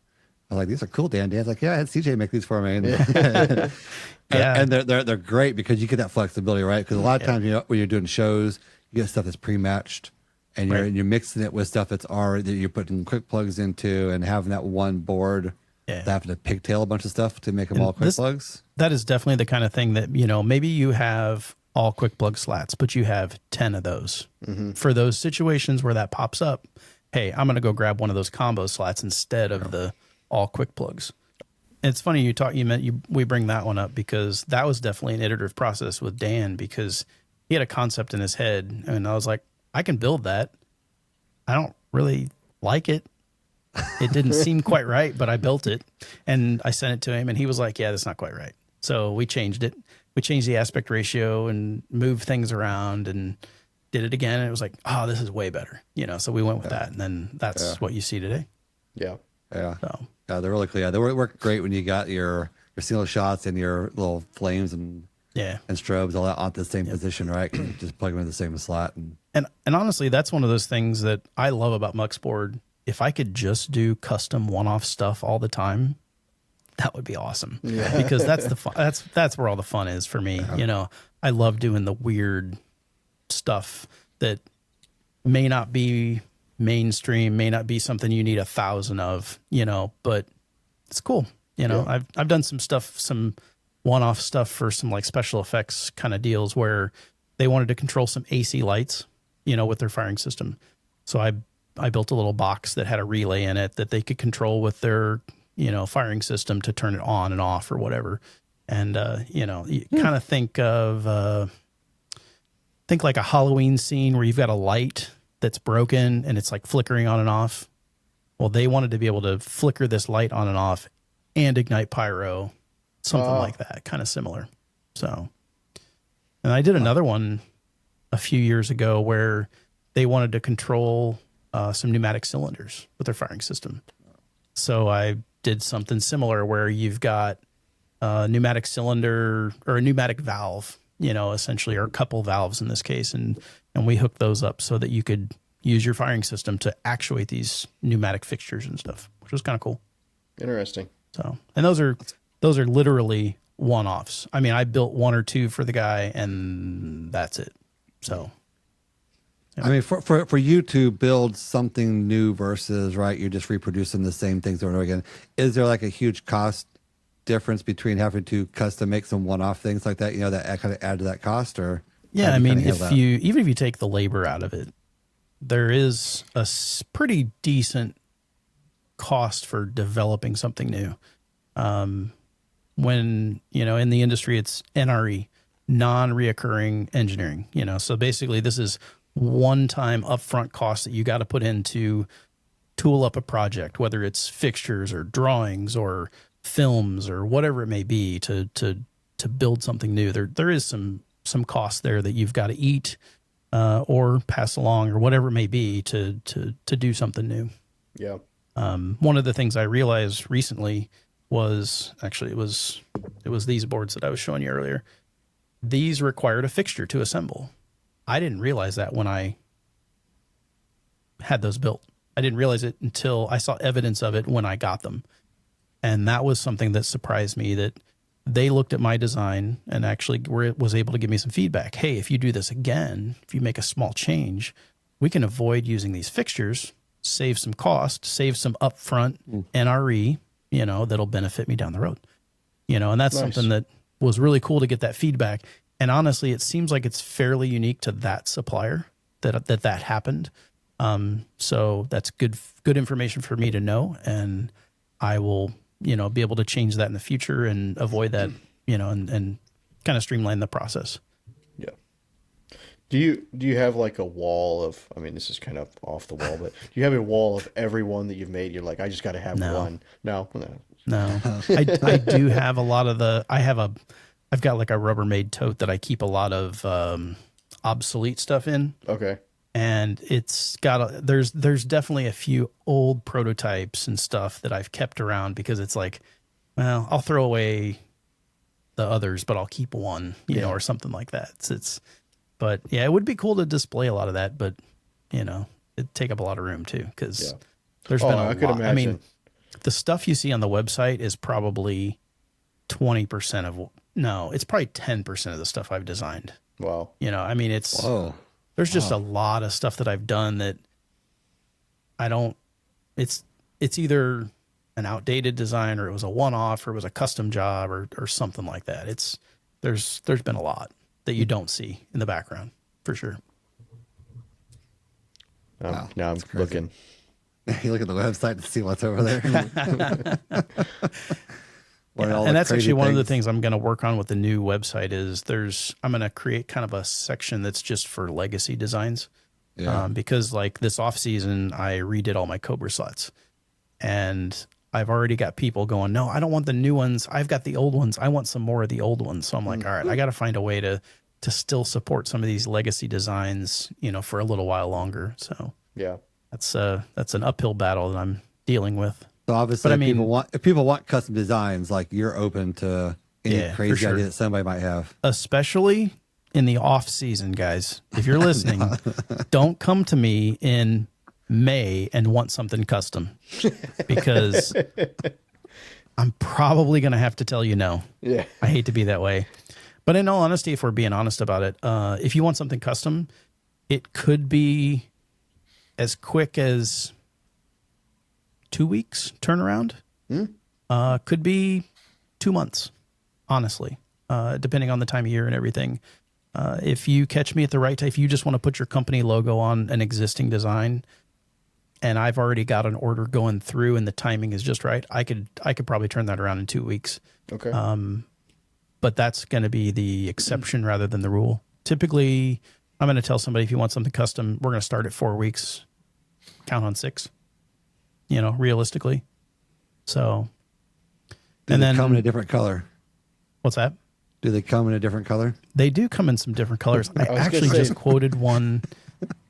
I was like, "These are cool, Dan." Dan's like, "Yeah, I had CJ make these for me." And, Yeah. and they're great because you get that flexibility, right? Because a lot of times, when you're doing shows, you get stuff that's pre-matched, and you're mixing it with stuff that's already that you're putting quick plugs into, and having that one board, having to pigtail a bunch of stuff to make them all quick plugs. That is definitely the kind of thing that, maybe you have all quick plug slats, but you have 10 of those. For those situations where that pops up, hey, I'm going to go grab one of those combo slats instead of the all quick plugs. And it's funny we bring that one up because that was definitely an iterative process with Dan, because he had a concept in his head and I was like, I can build that. I don't really like it. It didn't seem quite right, but I built it and I sent it to him and he was like, yeah, that's not quite right. So we changed it. We changed the aspect ratio and moved things around and did it again. And it was like, oh, this is way better. So we went with that. And then that's what you see today. Yeah. So Yeah, they're really cool. Yeah, they work great when you got your single shots and your little flames and strobes all that on the same position, right? You just plug them in the same slot. And honestly, that's one of those things that I love about muuxBRD. If I could just do custom one-off stuff all the time, that would be awesome. Yeah. Because that's the fun. That's where all the fun is for me. I love doing the weird stuff that may not be mainstream, may not be something you need 1,000 of, but it's cool. I've done some stuff, some one-off stuff for some like special effects kind of deals where they wanted to control some AC lights, with their firing system. So I built a little box that had a relay in it that they could control with their, firing system to turn it on and off or whatever. And, you kind of think like a Halloween scene where you've got a light that's broken and it's like flickering on and off. Well, they wanted to be able to flicker this light on and off and ignite pyro, something like that, kind of similar. So, and I did another one a few years ago where they wanted to control some pneumatic cylinders with their firing system. So I did something similar where you've got a pneumatic cylinder or a pneumatic valve, essentially, or a couple valves in this case. And we hooked those up so that you could use your firing system to actuate these pneumatic fixtures and stuff, which was kind of cool. Interesting. So, and those are literally one-offs. I mean, I built one or two for the guy and that's it. So, I mean, for you to build something new versus, right, you're just reproducing the same things over and over again. Is there like a huge cost difference between having to custom make some one-off things like that, that kind of add to that cost? Or yeah, I mean, even if you take the labor out of it, there is a pretty decent cost for developing something new. When, in the industry, it's NRE, non-reoccurring engineering, so basically this is one-time upfront cost that you got to put in to tool up a project, whether it's fixtures or drawings or films or whatever it may be to build something new. There is some cost there that you've got to eat or pass along or whatever it may be to do something new. Yeah. One of the things I realized recently was actually it was these boards that I was showing you earlier. These required a fixture to assemble. I didn't realize that when I had those built. I didn't realize it until I saw evidence of it when I got them. And that was something that surprised me, that they looked at my design and actually was able to give me some feedback. Hey, if you do this again, if you make a small change, we can avoid using these fixtures, save some cost, save some upfront NRE, that'll benefit me down the road. And that's something that was really cool to get that feedback. And honestly, it seems like it's fairly unique to that supplier that happened. So that's good information for me to know. And I will, be able to change that in the future and avoid that, and kind of streamline the process. Yeah. Do you have like a wall of, I mean, this is kind of off the wall, but do you have a wall of every one that you've made? You're like, I just got to have one. No. I do have a lot of I've got like a Rubbermaid tote that I keep a lot of obsolete stuff in. Okay. And it's got there's definitely a few old prototypes and stuff that I've kept around because it's like, well, I'll throw away the others, but I'll keep one, you know, or something like that. But yeah, it would be cool to display a lot of that, but you know, it'd take up a lot of room too, because there's been a lot. Could imagine. I mean, the stuff you see on the website is probably 20% of, no, it's probably 10% of the stuff I've designed. Wow. You know, I mean, there's just a lot of stuff that I've done that I don't, it's either an outdated design, or it was a one-off, or it was a custom job, or something like that. There's been a lot that you don't see in the background, for sure. Now I'm looking. You look at the website to see what's over there. And that's actually one of the things I'm going to work on with the new website is I'm going to create kind of a section that's just for legacy designs. Yeah. Because like this off season, I redid all my Cobra slats, and I've already got people going, no, I don't want the new ones. I've got the old ones. I want some more of the old ones. So I'm like, all right, I got to find a way to still support some of these legacy designs, you know, for a little while longer. So yeah, that's an uphill battle that I'm dealing with. So obviously, if people want custom designs, like you're open to any crazy idea that somebody might have, especially in the off season, guys. If you're listening, don't come to me in May and want something custom, because I'm probably going to have to tell you no. Yeah, I hate to be that way, but in all honesty, if we're being honest about it, if you want something custom, it could be as quick as 2 weeks turnaround. Could be 2 months, honestly, depending on the time of year and everything. If you catch me at the right time, if you just want to put your company logo on an existing design, and I've already got an order going through and the timing is just right, I could probably turn that around in 2 weeks. Okay. But that's going to be the exception rather than the rule. Typically, I'm going to tell somebody, if you want something custom, we're going to start at 4 weeks, count on 6, you know, realistically. So, and then come in a different color. What's that? Do they come in a different color? They do come in some different colors. I actually just quoted one.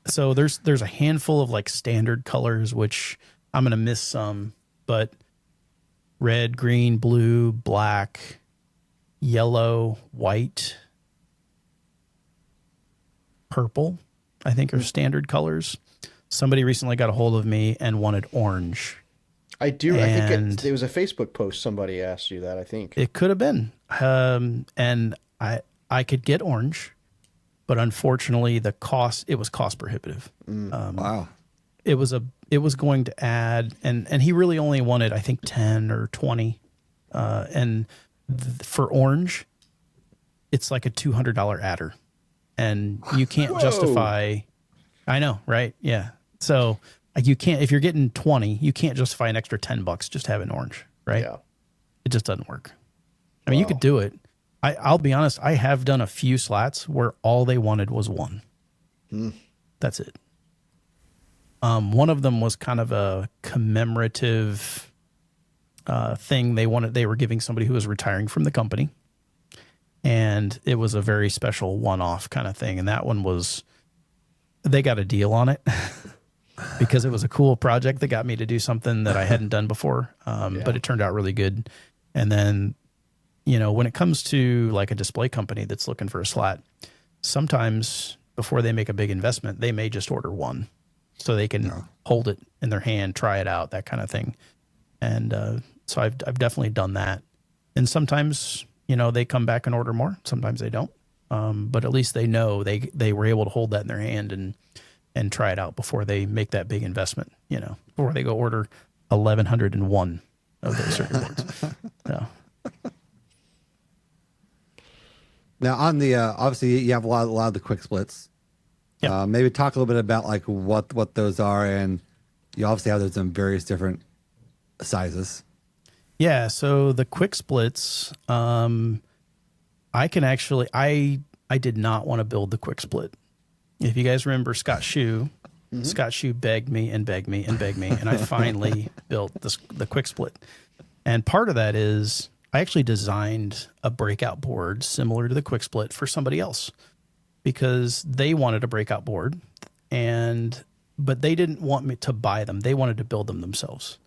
So there's a handful of like standard colors, which I'm going to miss some, but red, green, blue, black, yellow, white, purple, I think are standard colors. Somebody recently got a hold of me and wanted orange. I do. I think it was a Facebook post. Somebody asked you that, I think. It could have been. And I could get orange, but unfortunately it was cost prohibitive. Wow. It was going to add, and he really only wanted, I think, 10 or 20. And for orange, it's like a $200 adder, and you can't justify, I know, right? Yeah. So you can't, if you're getting 20, you can't justify an extra $10 just having orange, right? Yeah. It just doesn't work. I mean, you could do it. I'll be honest, I have done a few slats where all they wanted was one. That's it. One of them was kind of a commemorative thing they were giving somebody who was retiring from the company. And it was a very special one-off kind of thing. And that one they got a deal on it because it was a cool project that got me to do something that I hadn't done before. But it turned out really good. And then, you know, when it comes to like a display company that's looking for a slat, sometimes before they make a big investment, they may just order one so they can hold it in their hand, try it out, that kind of thing. And so I've definitely done that. And sometimes, you know, they come back and order more. Sometimes they don't. But at least they know they were able to hold that in their hand and try it out before they make that big investment, you know, before they go order 1,101 of those circuit boards. So. Now on the obviously you have a lot of the quick splits. Yeah. Maybe talk a little bit about like what those are, and you obviously have those in various different sizes. Yeah. So the quick splits, I can actually I did not want to build the quick split. If you guys remember Scott Shue, Scott Shue begged me and begged me and begged me, and I finally built the quick split. And part of that is I actually designed a breakout board similar to the quick split for somebody else because they wanted a breakout board, but they didn't want me to buy them. They wanted to build them themselves.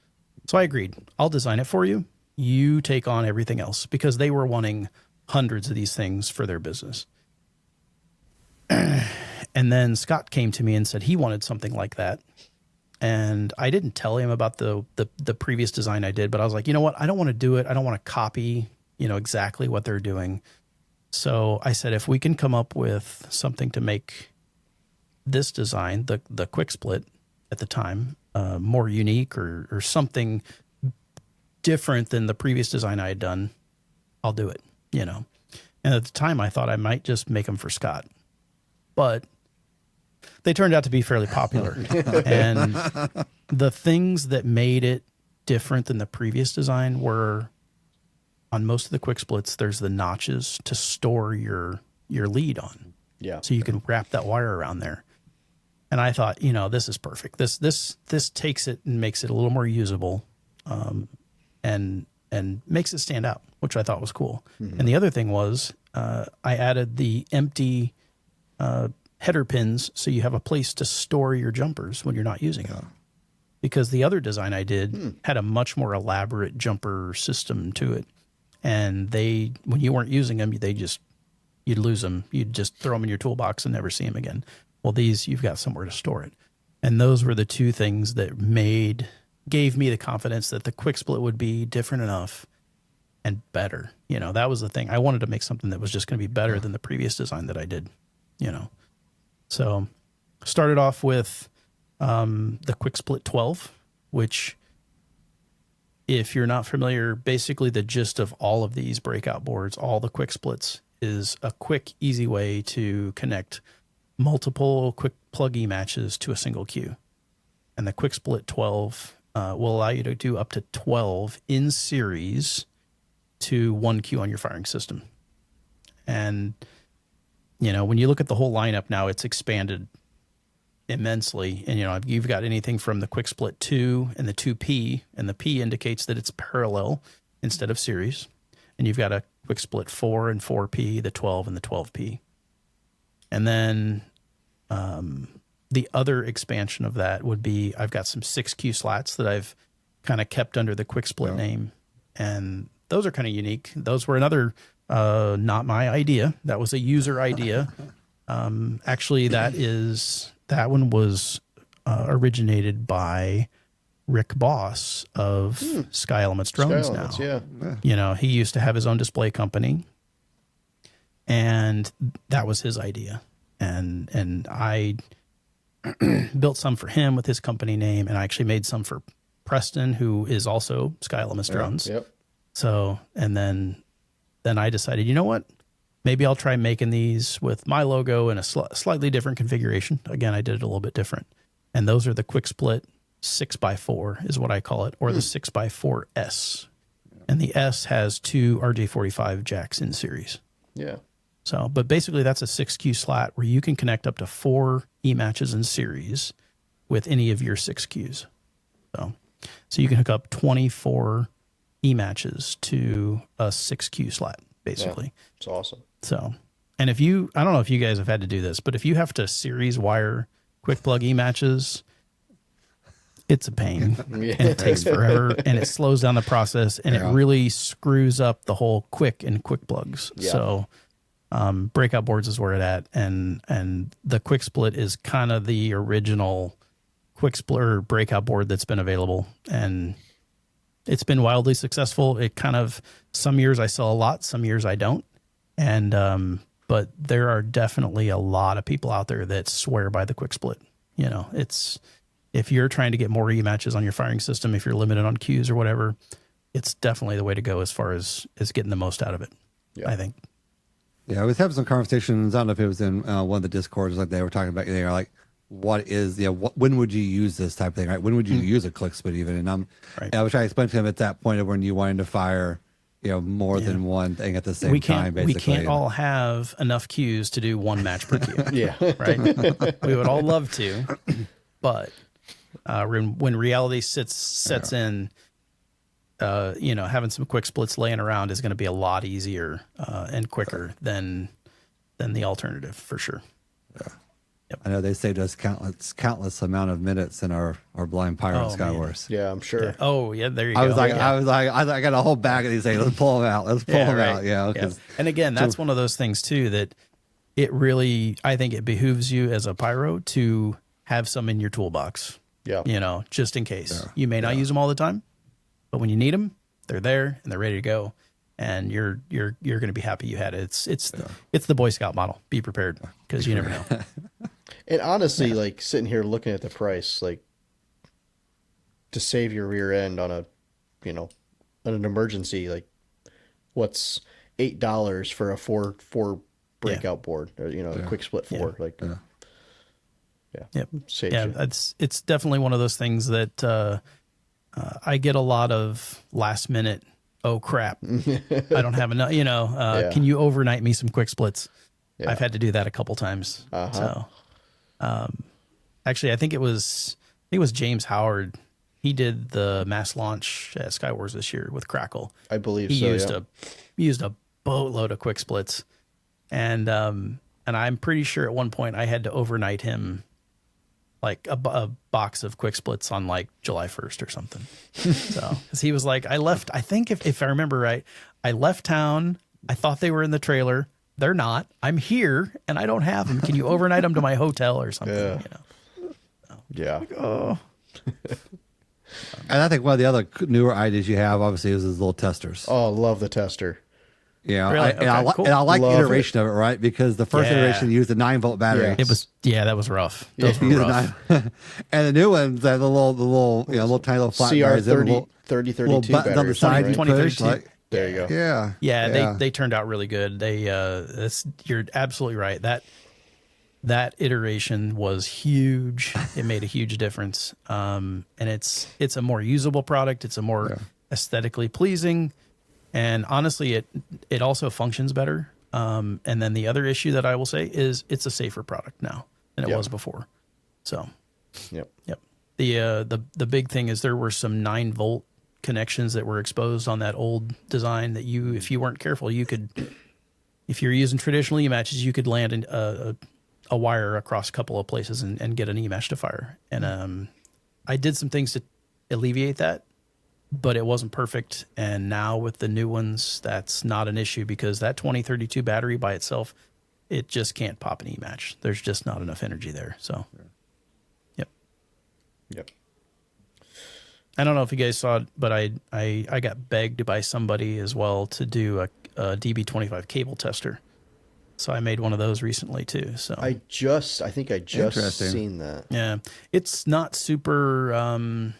So I agreed. I'll design it for you. You take on everything else, because they were wanting hundreds of these things for their business. And then Scott came to me and said he wanted something like that. And I didn't tell him about the previous design I did, but I was like, you know what? I don't want to do it. I don't want to copy, exactly what they're doing. So I said, if we can come up with something to make this design, the quick split at the time, more unique or something different than the previous design I had done, I'll do it, And at the time I thought I might just make them for Scott, but they turned out to be fairly popular. And the things that made it different than the previous design were, on most of the quick splits, there's the notches to store your lead on. Yeah. So you can wrap that wire around there. And I thought, this is perfect. This takes it and makes it a little more usable, and makes it stand out, which I thought was cool. Mm-hmm. And the other thing was, I added the empty header pins, so you have a place to store your jumpers when you're not using them. Because the other design I did had a much more elaborate jumper system to it, and when you weren't using them, you'd lose them. You'd just throw them in your toolbox and never see them again. Well, these, you've got somewhere to store it. And those were the two things that gave me the confidence that the quick split would be different enough and better. That was the thing. I wanted to make something that was just going to be better than the previous design that I did, So started off with the quick split 12, which, if you're not familiar, basically the gist of all of these breakout boards, all the quick splits, is a quick, easy way to connect multiple quick plug matches to a single queue. And the quick split 12 will allow you to do up to 12 in series to one queue on your firing system. And, when you look at the whole lineup now, it's expanded immensely. And, you've got anything from the quick split 2 and the 2P, and the P indicates that it's parallel instead of series. And you've got a quick split 4 and 4P, the 12 and the 12P. And then the other expansion of that would be, I've got some 6Q slats that I've kind of kept under the quick split name. And those are kind of unique. Those were another, not my idea. That was a user idea. Actually, that one was originated by Rick Boss of Sky Elements Drones. Sky Elements, now. Yeah. He used to have his own display company, and that was his idea. And I built some for him with his company name, and I actually made some for Preston, who is also Sky Elements Drones. Yep. So, and then I decided, you know what? Maybe I'll try making these with my logo in a slightly different configuration. Again, I did it a little bit different. And those are the quick split 6x4 is what I call it, or the 6x4S. And the S has 2 RJ45 jacks in series. Yeah. So, but basically that's a 6Q slat where you can connect up to 4 E-matches in series with any of your 6Qs. So you can hook up 24 E-matches to a 6Q slat, basically. Yeah, it's awesome. So, and I don't know if you guys have had to do this, but if you have to series wire quick plug E-matches, it's a pain. And it takes forever, and it slows down the process, and it really screws up the whole quick and quick plugs. Yeah. So breakout boards is where it's at, and the quick split is kind of the original quick split or breakout board that's been available, and it's been wildly successful. It kind of, some years I sell a lot, some years I don't, and but there are definitely a lot of people out there that swear by the quick split. It's, if you're trying to get more E-matches on your firing system, if you're limited on queues or whatever, it's definitely the way to go as far as getting the most out of it, I think. Yeah, I was having some conversations. I don't know if it was in one of the Discords, like they were talking about, like, what is, when would you use this type of thing, right? When would you use a click split even? And I was trying to explain to him at that point of when you wanted to fire, more than one thing at the same time, basically. We can't all have enough queues to do one match per queue. Yeah. Right? We would all love to, but when reality sets in, having some quick splits laying around is going to be a lot easier and quicker than the alternative, for sure. I know they saved us countless amount of minutes in our blind pirate Sky man. Wars. Yeah, I'm sure. Yeah. Oh, yeah, there you I go. was like, Yeah. I got a whole bag of these things. Let's pull them out. Let's pull them out. Yeah. Yeah. And again, that's one of those things too that it really, I think it behooves you as a pyro to have some in your toolbox. Yeah. You know, just in case. You may not use them all the time, but when you need them, they're there and they're ready to go. And you're going to be happy you had it. It's the Boy Scout model. Be prepared because you never know. And honestly, like sitting here looking at the price, like to save your rear end on on an emergency, like what's $8 for a four breakout board, or a quick split 4, like Yep. saves Yeah, you. it's definitely one of those things that I get a lot of last minute. Oh crap! I don't have enough. Can you overnight me some quick splits? Yeah. I've had to do that a couple times. So, actually, I think it was James Howard. He did the mass launch at Sky Wars this year with Crackle. I believe He so. used a boatload of quick splits, and I'm pretty sure at one point I had to overnight him like a box of quick splits on like July 1st or something. So, because he was like, I think if I remember right, I left town. I thought they were in the trailer. They're not. I'm here and I don't have them. Can you overnight them to my hotel or something? Yeah. Oh, And I think one of the other newer ideas you have, obviously, is those little testers. Oh, love the tester. Yeah, Really? and I Cool. like the Love iteration of it, right? Because the first Yeah. iteration used a 9-volt battery. Yeah. that was rough. Those were Used a rough. 9 and the new ones have the little tiny little flat CR batteries. They have a 3032 little buttons on the batteries, side. You 2032. push, like, There you go. yeah, Yeah, they turned out really good. You're absolutely right. That iteration was huge. It made a huge difference. And it's a more usable product. It's a more aesthetically pleasing, and honestly, it also functions better. And then the other issue that I will say is it's a safer product now than it was before. So, Yep. yep. The big thing is there were some 9-volt connections that were exposed on that old design that if you weren't careful, you could, if you're using traditional E-matches, you could land in a wire across a couple of places and get an E-match to fire. And I did some things to alleviate that, but it wasn't perfect. And now with the new ones, that's not an issue because that 2032 battery by itself, it just can't pop an E-match. There's just not enough energy there. So, yep. Yep. I don't know if you guys saw it, but I got begged by somebody as well to do a DB25 cable tester. So I made one of those recently too. So I think I just Interesting. seen that. yeah, it's not super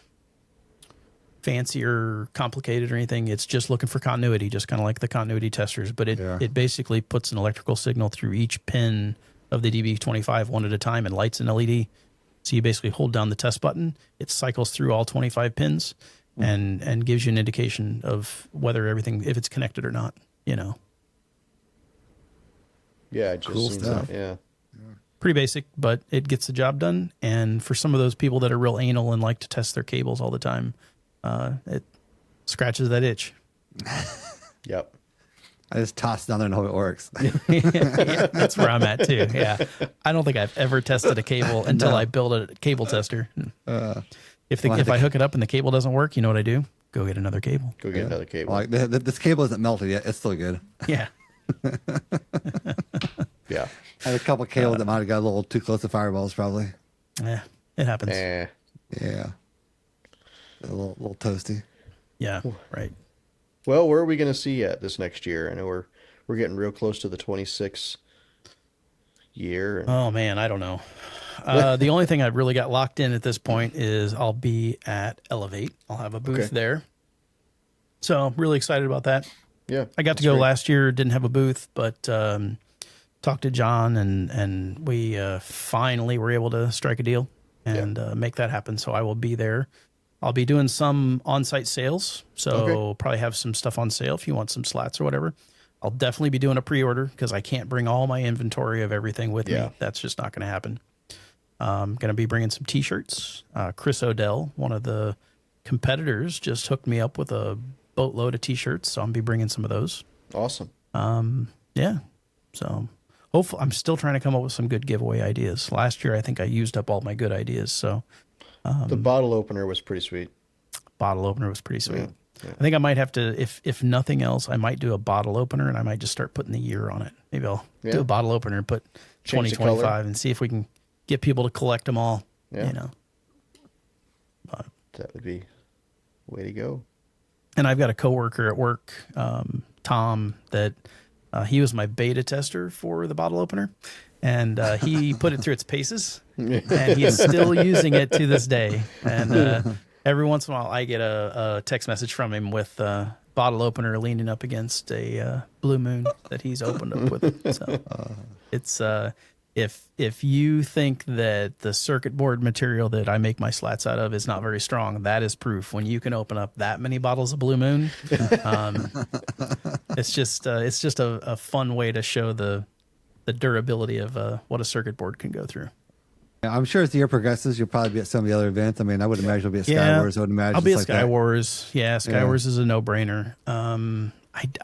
fancy or complicated or anything. It's just looking for continuity, just kind of like the continuity testers. But it basically puts an electrical signal through each pin of the DB25 one at a time and lights an LED. So you basically hold down the test button. It cycles through all 25 pins and gives you an indication of whether if it's connected or not. Yeah, I just Cool seen stuff. that. Yeah. Pretty basic, but it gets the job done. And for some of those people that are real anal and like to test their cables all the time, it scratches that itch. Yep. I just toss it down there and hope it works. Yeah, that's where I'm at too. Yeah, I don't think I've ever tested a cable until I build a cable tester. If I hook it up and the cable doesn't work, you know what I do? Go get another cable. Go get another cable. Like this cable isn't melted yet. It's still good. Yeah, Yeah. I had a couple cables that might have got a little too close to fireballs, probably. yeah, it happens. Yeah, a little toasty. Yeah, right. Well, where are we going to see at this next year? I know we're getting real close to the 26th year. And Oh man, I don't know. The only thing I've really got locked in at this point is I'll be at Elevate. I'll have a booth Okay. there. So I'm really excited about that. yeah, I got to go last year, didn't have a booth, but talked to John and we finally were able to strike a deal and make that happen. So I will be there. I'll be doing some on-site sales. So probably have some stuff on sale if you want some slats or whatever. I'll definitely be doing a pre-order because I can't bring all my inventory of everything with me. That's just not going to happen. I'm going to be bringing some T-shirts. Chris Odell, one of the competitors, just hooked me up with a boatload of T-shirts. So I'll be bringing some of those. Awesome. Yeah. So hopefully, I'm still trying to come up with some good giveaway ideas. Last year, I think I used up all my good ideas. So The bottle opener was pretty sweet. bottle opener was pretty sweet. Yeah. I think I might have to, if nothing else, I might do a bottle opener, and I might just start putting the year on it. Maybe I'll do a bottle opener and put Change the color. 2025 and see if we can get people to collect them all. Yeah. You know. But, That would be way to go. and I've got a coworker at work, Tom, that he was my beta tester for the bottle opener, and he put it through its paces, and he's still using it to this day. And every once in a while, I get a text message from him with bottle opener leaning up against a blue moon that he's opened up with it. So it's if you think that the circuit board material that I make my slats out of is not very strong, that is proof. When you can open up that many bottles of Blue Moon, it's just a fun way to show the durability of what a circuit board can go through. I'm sure as the year progresses, you'll probably be at some of the other events. I mean, I would imagine you'll be at Yeah, Skywars. I would imagine I'll be at it's like that. Skywars. Yeah, Skywars is a no-brainer.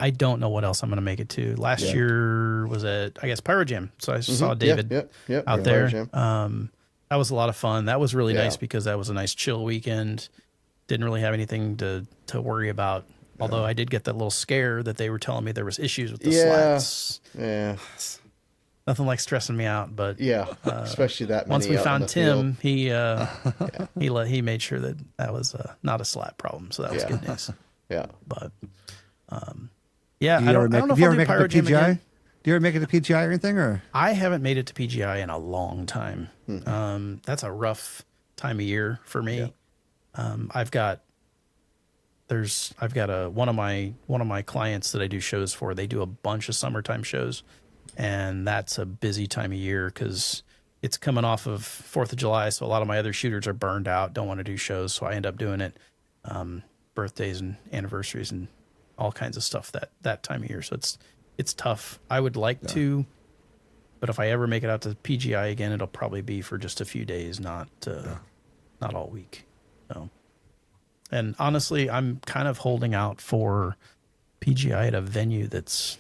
I don't know what else I'm going to make it to. Last year was at, I guess, Pyro Jam. So I saw David out there. That was a lot of fun. That was really nice because that was a nice chill weekend. Didn't really have anything to worry about. Although I did get that little scare that they were telling me there was issues with the slats. Yeah. Nothing like stressing me out, but Especially that many once we out in found the Tim, field. he made sure that was not a slat problem. So that was good news. Yeah. But I Do you don't ever know if do you I'll ever do make it Pyro to Jam PGI? again. Do you ever make it to PGI or anything? Or I haven't made it to PGI in a long time. That's a rough time of year for me. I've got one of my clients that I do shows for. They do a bunch of summertime shows, and that's a busy time of year because it's coming off of 4th of July. So a lot of my other shooters are burned out, don't want to do shows. So I end up doing it birthdays and anniversaries and all kinds of stuff that time of year. So it's tough. I would like to, but if I ever make it out to PGI again, it'll probably be for just a few days, not all week. So, and honestly, I'm kind of holding out for PGI at a venue that's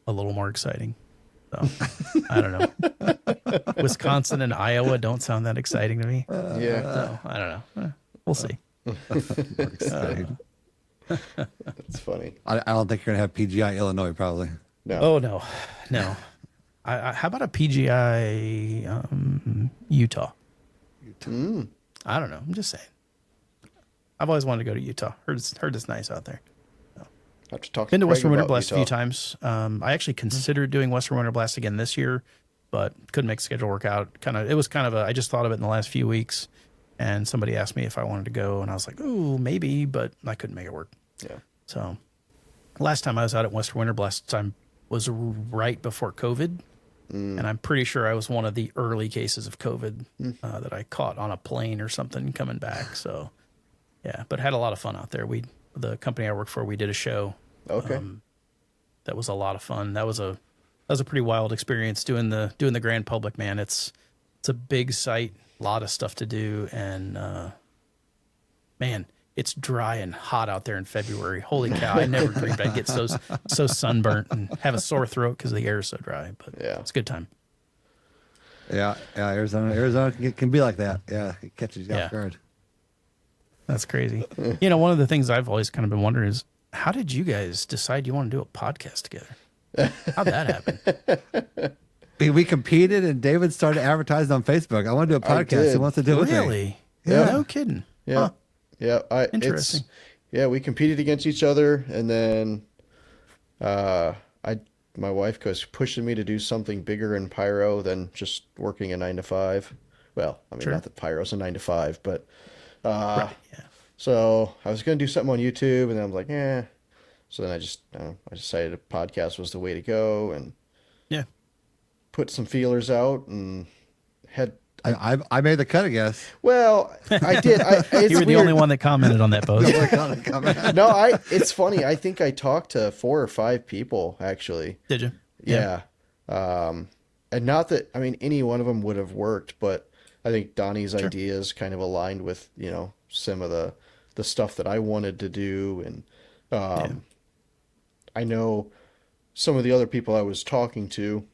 a little more exciting. So I don't know. Wisconsin and Iowa don't sound that exciting to me. So I don't know. We'll see. That's funny. I don't think you're gonna have PGI Illinois probably. No. Oh no. How about a PGI Utah? I don't know. I'm just saying. I've always wanted to go to Utah. Heard it's nice out there. I have to talk Been to Craig Western Winter about Blast a few Utah. times. I actually considered doing Western Winter Blast again this year, but couldn't make the schedule work out. It was kind of I just thought of it in the last few weeks, and somebody asked me if I wanted to go, and I was like, ooh, maybe, but I couldn't make it work. Yeah. So last time I was out at Western Winter Blast time was right before COVID, and I'm pretty sure I was one of the early cases of COVID that I caught on a plane or something coming back. So yeah, but had a lot of fun out there. The company I work for, we did a show. Okay. That was a lot of fun. That was a pretty wild experience doing the grand public, man. It's a big site, a lot of stuff to do, and man, it's dry and hot out there in February. Holy cow! I never dreamed I'd get so sunburnt and have a sore throat because the air is so dry. But it's a good time. Yeah, Arizona can be like that. Yeah, it catches you off guard. That's crazy. One of the things I've always kind of been wondering is, how did you guys decide you want to do a podcast together? How'd that happen? We competed, and David started advertising on Facebook. I want to do a podcast. He did. wants to do it with me. Really? Yeah. No kidding. Yeah. Huh. Yeah. Interesting. We competed against each other, and then my wife goes pushing me to do something bigger in pyro than just working a 9 to 5. Well, I mean, not that pyro's a 9 to 5, but Right, yeah. so I was going to do something on YouTube, and then I was like, eh. So then I decided a podcast was the way to go, and Yeah. put some feelers out, and had. I made the cut, I guess. Well, I did. It's You were the weird. only one that commented on that post. No, it's funny. I think I talked to 4 or 5 people actually. Did you? Yeah. And not that, I mean, any one of them would have worked, but I think Donnie's ideas kind of aligned with, some of the stuff that I wanted to do. And I know some of the other people I was talking to,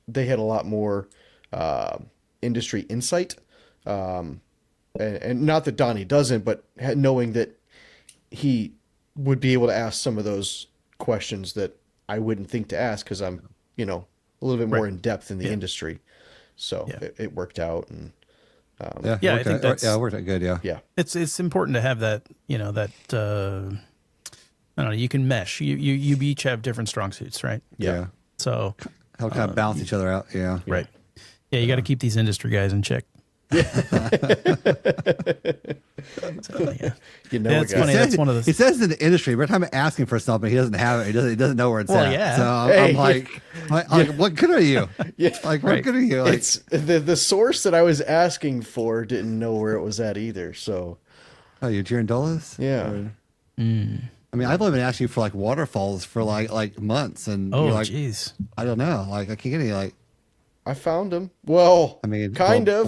they had a lot more industry insight. And not that Donnie doesn't, but knowing that he would be able to ask some of those questions that I wouldn't think to ask because I'm, a little bit more in depth in the industry. So it worked out. And I think it worked out good. Yeah. yeah, it's important to have that, that, I don't know, you can mesh. You each have different strong suits, right? Yeah. So Help kind of balance each other out. Yeah. right. Yeah, you got to keep these industry guys in check. So, yeah. It's funny. That's one of the. He says in the industry, every time I'm asking for something, he doesn't have it. He doesn't know where it's at. Yeah. So I'm like, what good are you? Yeah. Like, what good are you? Like, It's the source that I was asking for didn't know where it was at either. So, oh, you're Girandolas? yeah. I mean, I've only been asking you for like waterfalls for like months, and Oh, you're like, jeez. I don't know. Like, I can't get any. Like, I found him. Well, I mean, kind of.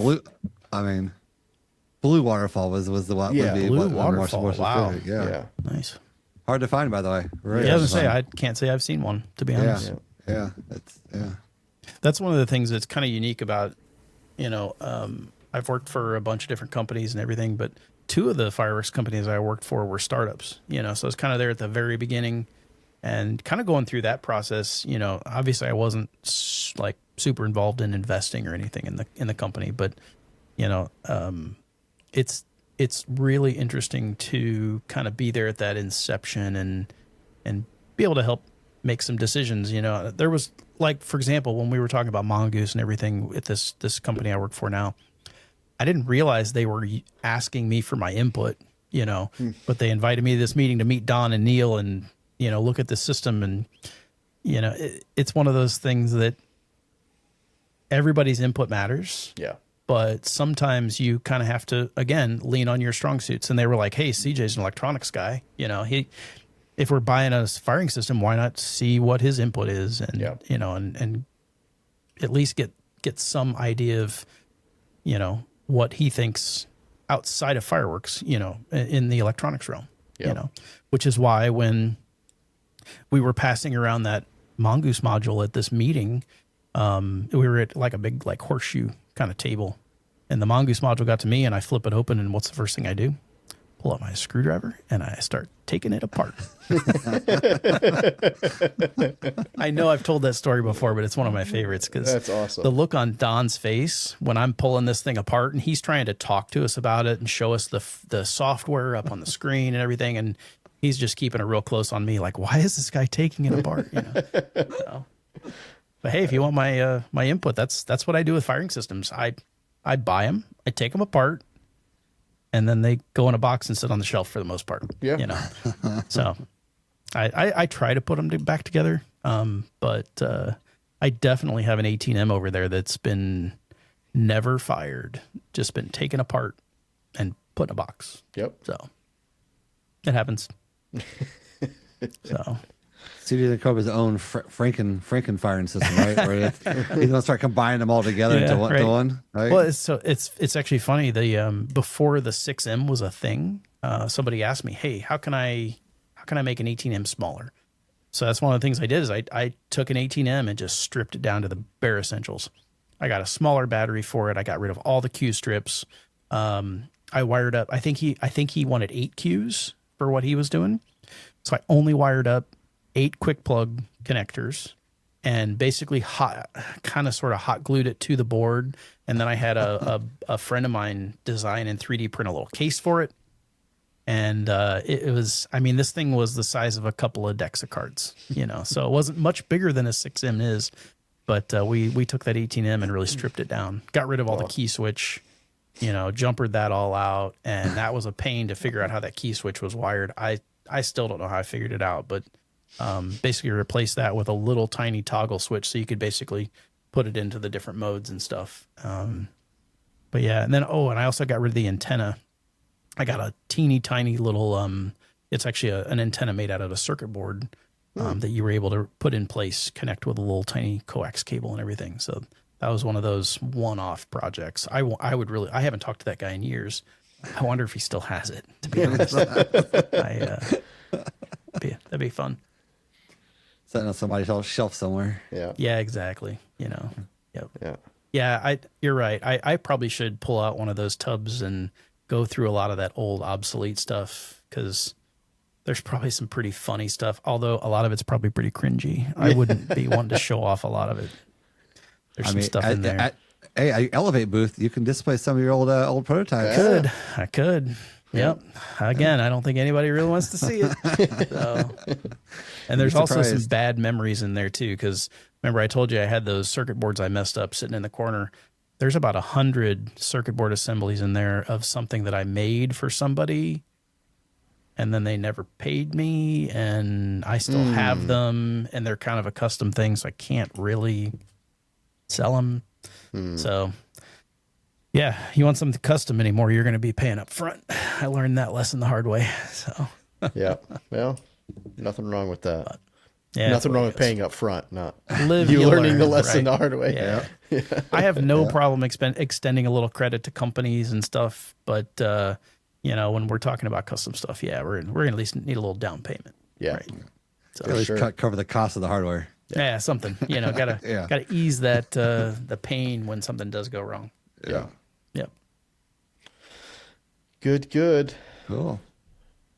Blue waterfall was the one. Yeah, would be Blue what- more waterfall, wow. specific. Yeah. Yeah. Nice. Hard to find, by the way. Really Yeah, I hard was to gonna say find. I can't say I've seen one, to be Yeah. honest. Yeah. That's one of the things that's kind of unique about, I've worked for a bunch of different companies and everything, but two of the fireworks companies I worked for were startups, so it's kind of there at the very beginning and kind of going through that process. Obviously I wasn't like super involved in investing or anything in the company, but it's really interesting to kind of be there at that inception and be able to help make some decisions. There was, like, for example, when we were talking about Mongoose and everything at this company I work for now, I didn't realize they were asking me for my input, but they invited me to this meeting to meet Don and Neil and, look at the system. And, it's one of those things that everybody's input matters. Yeah. But sometimes you kind of have to, again, lean on your strong suits. And they were like, hey, CJ's an electronics guy. If we're buying a firing system, why not see what his input is? And, and at least get some idea of, what he thinks outside of fireworks, in the electronics realm, which is why when we were passing around that Mongoose module at this meeting, we were at like a big, like, horseshoe kind of table, and the Mongoose module got to me, and I flip it open, and what's the first thing I do? Pull out my screwdriver and I start taking it apart. I know I've told that story before, but it's one of my favorites because That's awesome. the look on Don's face when I'm pulling this thing apart and he's trying to talk to us about it and show us the software up on the screen and everything, and he's just keeping it real close on me, like, why is this guy taking it apart? So, but hey, if you want my my input, that's what I do with firing systems. I buy them, I take them apart, and then they go in a box and sit on the shelf for the most part. Yeah. So I try to put them back together. But I definitely have an 18M over there that's been never fired, just been taken apart and put in a box. Yep. So it happens. So CD didn't come up with his own Franken firing system, right? Where he's gonna start combining them all together into one, right? Well, it's actually funny. The before the 6M was a thing, somebody asked me, "Hey, how can I make an 18M smaller?" So that's one of the things I did is I took an 18M and just stripped it down to the bare essentials. I got a smaller battery for it. I got rid of all the Q strips. I wired up. I think he wanted 8 Qs for what he was doing, so I only wired up 8 quick plug connectors and basically hot glued it to the board. And then I had a friend of mine design and 3D print a little case for it. And it was, I mean, this thing was the size of a couple of decks of cards, so it wasn't much bigger than a 6M is, but we took that 18M and really stripped it down, got rid of all the key switch, jumpered that all out. And that was a pain to figure out how that key switch was wired. I still don't know how I figured it out, but basically replace that with a little tiny toggle switch so you could basically put it into the different modes and stuff. But yeah, and then, and I also got rid of the antenna. I got a teeny tiny little, it's actually an antenna made out of a circuit board that you were able to put in place, connect with a little tiny coax cable and everything. So that was one of those one-off projects. I haven't talked to that guy in years. I wonder if he still has it, to be honest. That'd be fun. sitting on somebody's shelf somewhere. Yeah. Yeah, exactly. You know. Yep. Yeah. Yeah, you're right. I probably should pull out one of those tubs and go through a lot of that old obsolete stuff, because there's probably some pretty funny stuff, although a lot of it's probably pretty cringy. I wouldn't be wanting to show off a lot of it. There's some stuff in there. Hey, Elevate booth, you can display some of your old prototypes. I could. Yep. Again, I don't think anybody really wants to see it. So. And there's also some bad memories in there too, because remember I told you I had those circuit boards I messed up sitting in the corner. There's about 100 circuit board assemblies in there of something that I made for somebody, and then they never paid me, and I still have them, and they're kind of a custom thing, so I can't really sell them. So, yeah, you want something custom anymore, you're going to be paying up front. I learned that lesson the hard way. So, Yeah. Well, nothing wrong with that. But, yeah, nothing wrong with paying up front. Not Live, you learning learn, the lesson right? the hard way. Yeah. I have no problem extending a little credit to companies and stuff, but you know, when we're talking about custom stuff, yeah, we're gonna at least need a little down payment. Yeah. Right. So, At least cover the cost of the hardware. yeah, something. You know, gotta ease that the pain when something does go wrong. Yeah. Yep. Good. Cool.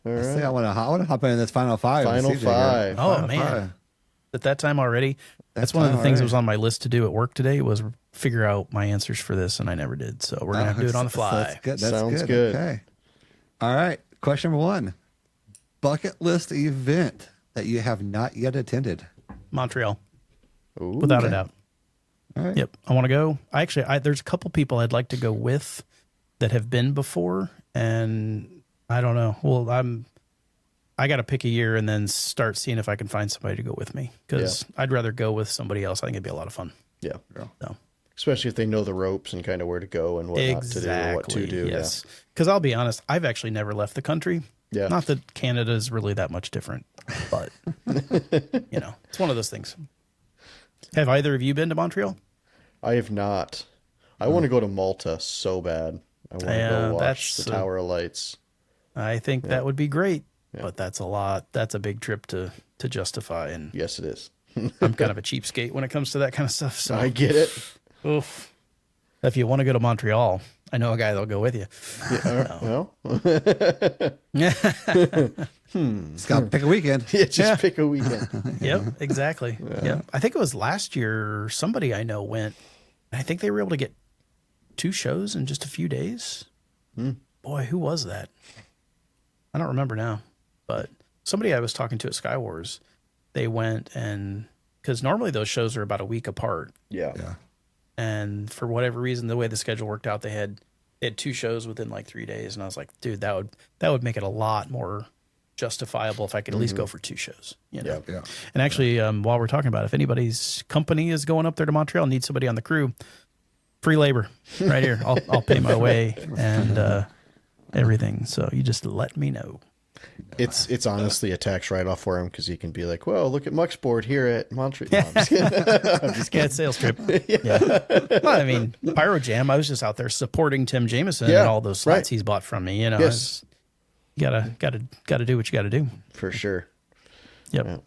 All Let's right. see, I want to hop in this final five. with Final CJ here. five. Oh Final man, five. at that time already. That's one of the things that was on my list to do at work today, was figure out my answers for this, and I never did. So we're gonna have to do it on the fly. That's good. That's Sounds good. Okay. All right. Question number 1. Bucket list event that you have not yet attended. Montreal, Ooh. without a doubt. All right. Yep, I want to go. There's a couple people I'd like to go with that have been before, and I don't know. Well, I got to pick a year and then start seeing if I can find somebody to go with me, because I'd rather go with somebody else. I think it'd be a lot of fun. Yeah. So. Especially if they know the ropes and kind of where to go and what not to do or what to do. Yes, because I'll be honest, I've actually never left the country. Yeah. Not that Canada is really that much different, but you know, it's one of those things. Have either of you been to Montreal? I have not. I want to go to Malta so bad. I want to go watch the Tower of Lights. I think that would be great, but that's a lot. That's a big trip to justify, and Yes, it is. I'm kind of a cheapskate when it comes to that kind of stuff. So I get it. oof. If you want to go to Montreal, I know a guy that'll go with you. Well, Just got to pick a weekend. just pick a weekend. Yep, exactly. Yep. I think it was last year somebody I know went, and I think they were able to get 2 shows in just a few days. Boy, who was that? I don't remember now, but somebody I was talking to at Sky Wars, they went, and because normally those shows are about a week apart. Yeah. And for whatever reason, the way the schedule worked out, they had 2 shows within like 3 days. And I was like, dude, that would make it a lot more justifiable if I could at least go for 2 shows. You know? Yeah. And actually, while we're talking about it, if anybody's company is going up there to Montreal, needs somebody on the crew, free labor right here. I'll pay my way and everything. So you just let me know. It's honestly a tax write-off for him, because he can be like, well, look at muuxBRD here at Montreal. No, I'm just kidding. Yeah, it's sales trip. Yeah. Well, I mean, Pyro Jam, I was just out there supporting Tim Jameson and all those slats he's bought from me. You know, Yes. You gotta do what you gotta do. For sure. Yep.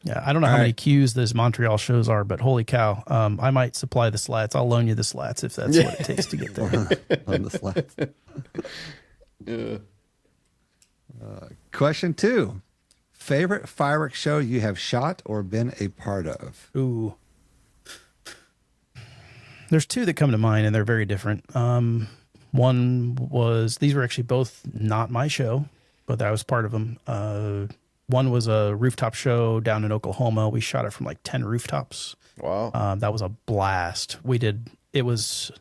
Yeah, I don't know how many queues those Montreal shows are, but holy cow, I might supply the slats. I'll loan you the slats if that's what it takes to get there. On the slats. Question 2. Favorite fireworks show you have shot or been a part of? Ooh. There's 2 that come to mind, and they're very different. One was, these were actually both not my show, but I was part of them. One was a rooftop show down in Oklahoma. We shot it from like 10 rooftops. Wow. That was a blast. It was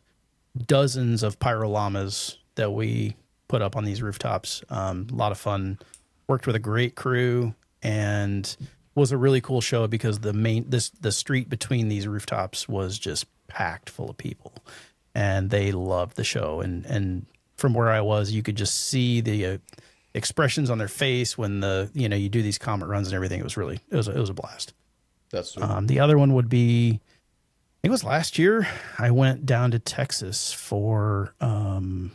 dozens of pyro llamas that we put up on these rooftops. A lot of fun. Worked with a great crew, and was a really cool show because the street between these rooftops was just packed full of people, and they loved the show. And from where I was, you could just see the expressions on their face when you do these comet runs and everything. It was a blast. That's sweet. The other one would be, I think it was last year, I went down to Texas for the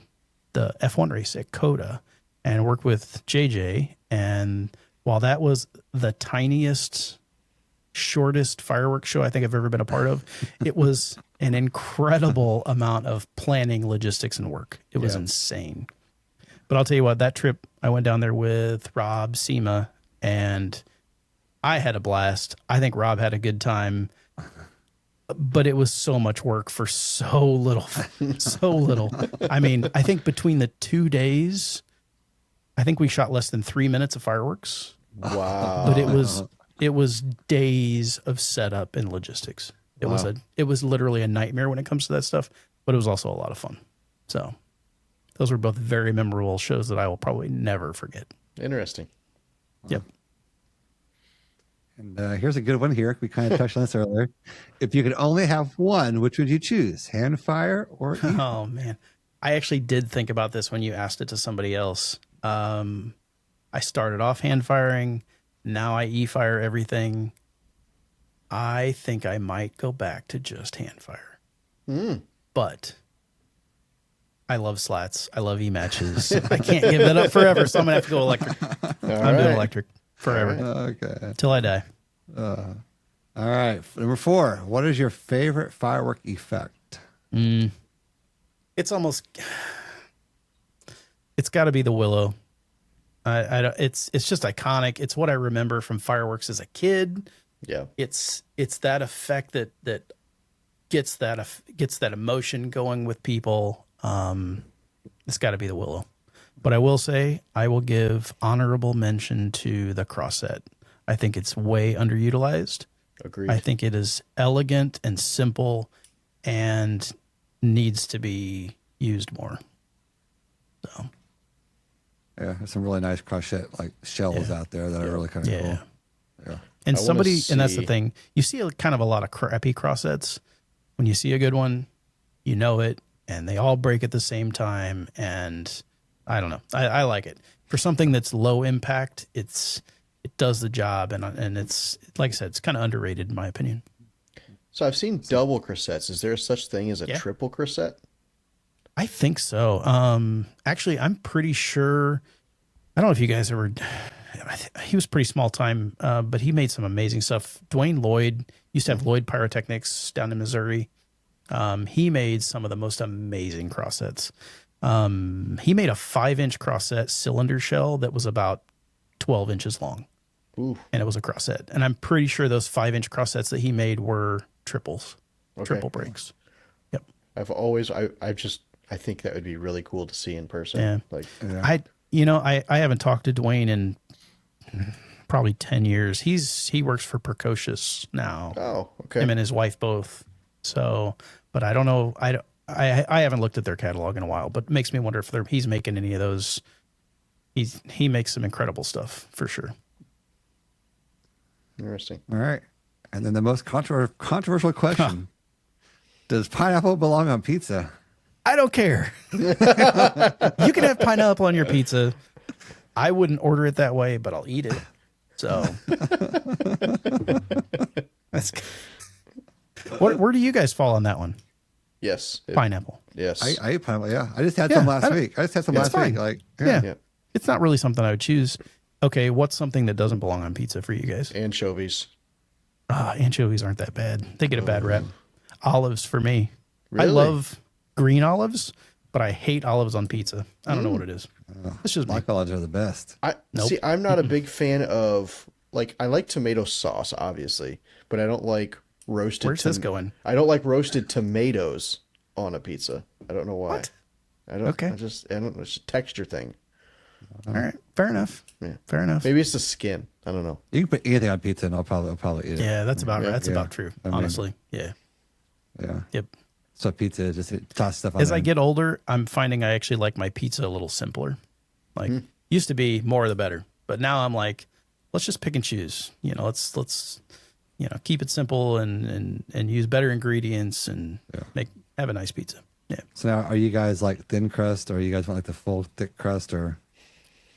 F1 race at Coda and worked with JJ. And while that was the tiniest shortest fireworks show I think I've ever been a part of. It was an incredible amount of planning, logistics, and work. It was insane. But I'll tell you what, that trip, I went down there with Rob, Seema, and I had a blast. I think Rob had a good time, but it was so much work for so little, so little. I mean, I think between the 2 days, I think we shot less than 3 minutes of fireworks. Wow. But it was days of setup and logistics. It was literally a nightmare when it comes to that stuff, but it was also a lot of fun. So those were both very memorable shows that I will probably never forget. Interesting. Yep. And here's a good one here. We kind of touched on this earlier. If you could only have one, which would you choose? Hand fire or e-fire? Oh man. I actually did think about this when you asked it to somebody else. I started off hand firing. Now I e-fire everything. I think I might go back to just hand fire. But I love slats. I love e-matches. I can't give that up forever, so I'm going to have to go electric. I'm doing electric forever. Okay. Till I die. All right. Number 4. What is your favorite firework effect? It's almost... It's got to be the willow. I don't, it's just iconic. It's what I remember from fireworks as a kid. Yeah. It's that effect that gets that emotion going with people. It's got to be the willow. But I will say I will give honorable mention to the cross set. I think it's way underutilized. Agreed. I think it is elegant and simple and needs to be used more. So Yeah, there's some really nice crochet like shells out there that are really kind of cool. Yeah. And I wanna somebody, and that's the see- thing, you see kind of a lot of crappy cross sets. When you see a good one, you know it, and they all break at the same time. And I don't know, I like it for something that's low impact. It does the job, and it's like I said, it's kind of underrated in my opinion. So I've seen double cressettes. Is there such thing as a Yeah. triple crescette? I think so. Actually, I'm pretty sure. I don't know if you guys ever. He was pretty small time, but he made some amazing stuff. Dwayne Lloyd used to have Lloyd Pyrotechnics down in Missouri. He made some of the most amazing cross sets. He made a 5-inch cross set cylinder shell that was about 12 inches long. Ooh. And it was a cross set. And I'm pretty sure those 5-inch cross sets that he made were triples, triple breaks. Yep. I think that would be really cool to see in person. Yeah. Like, I haven't talked to Dwayne in probably 10 years. He works for Precocious now. oh, okay. Him and his wife both. So, but I don't know. I haven't looked at their catalog in a while, but it makes me wonder if he's making any of those. He makes some incredible stuff for sure. Interesting. All right. And then the most controversial question. Does pineapple belong on pizza? I don't care. You can have pineapple on your pizza. I wouldn't order it that way, but I'll eat it. So, that's where do you guys fall on that one? Yes. Pineapple. Yes. I eat pineapple, yeah. I just had some last week. it's fine. Like, Yeah. Yeah. It's not really something I would choose. Okay, what's something that doesn't belong on pizza for you guys? Anchovies. Anchovies aren't that bad. They get a bad rep. Olives for me. Really? I love green olives, but I hate olives on pizza. I don't know what it is. It's just me. black olives are the best. Nope. See, I'm not a big fan of, like, I like tomato sauce, obviously, but I don't like roasted. Where's this going? I don't like roasted tomatoes on a pizza. I don't know why. What? I don't. Okay. I don't know. It's a texture thing. All right. Fair enough. Yeah. Fair enough. Maybe it's the skin. I don't know. You can put anything on pizza and I'll probably eat it. Yeah, that's about right. That's Yeah. about true. I mean- Honestly. Yeah. Yeah. Yep. So pizza is just toss stuff on As there. I get older, I'm finding I actually like my pizza a little simpler. Like used to be more the better, but now I'm like, let's just pick and choose. Let's keep it simple and use better ingredients and have a nice pizza. Yeah. So now, are you guys like thin crust, or you guys want like the full thick crust, or?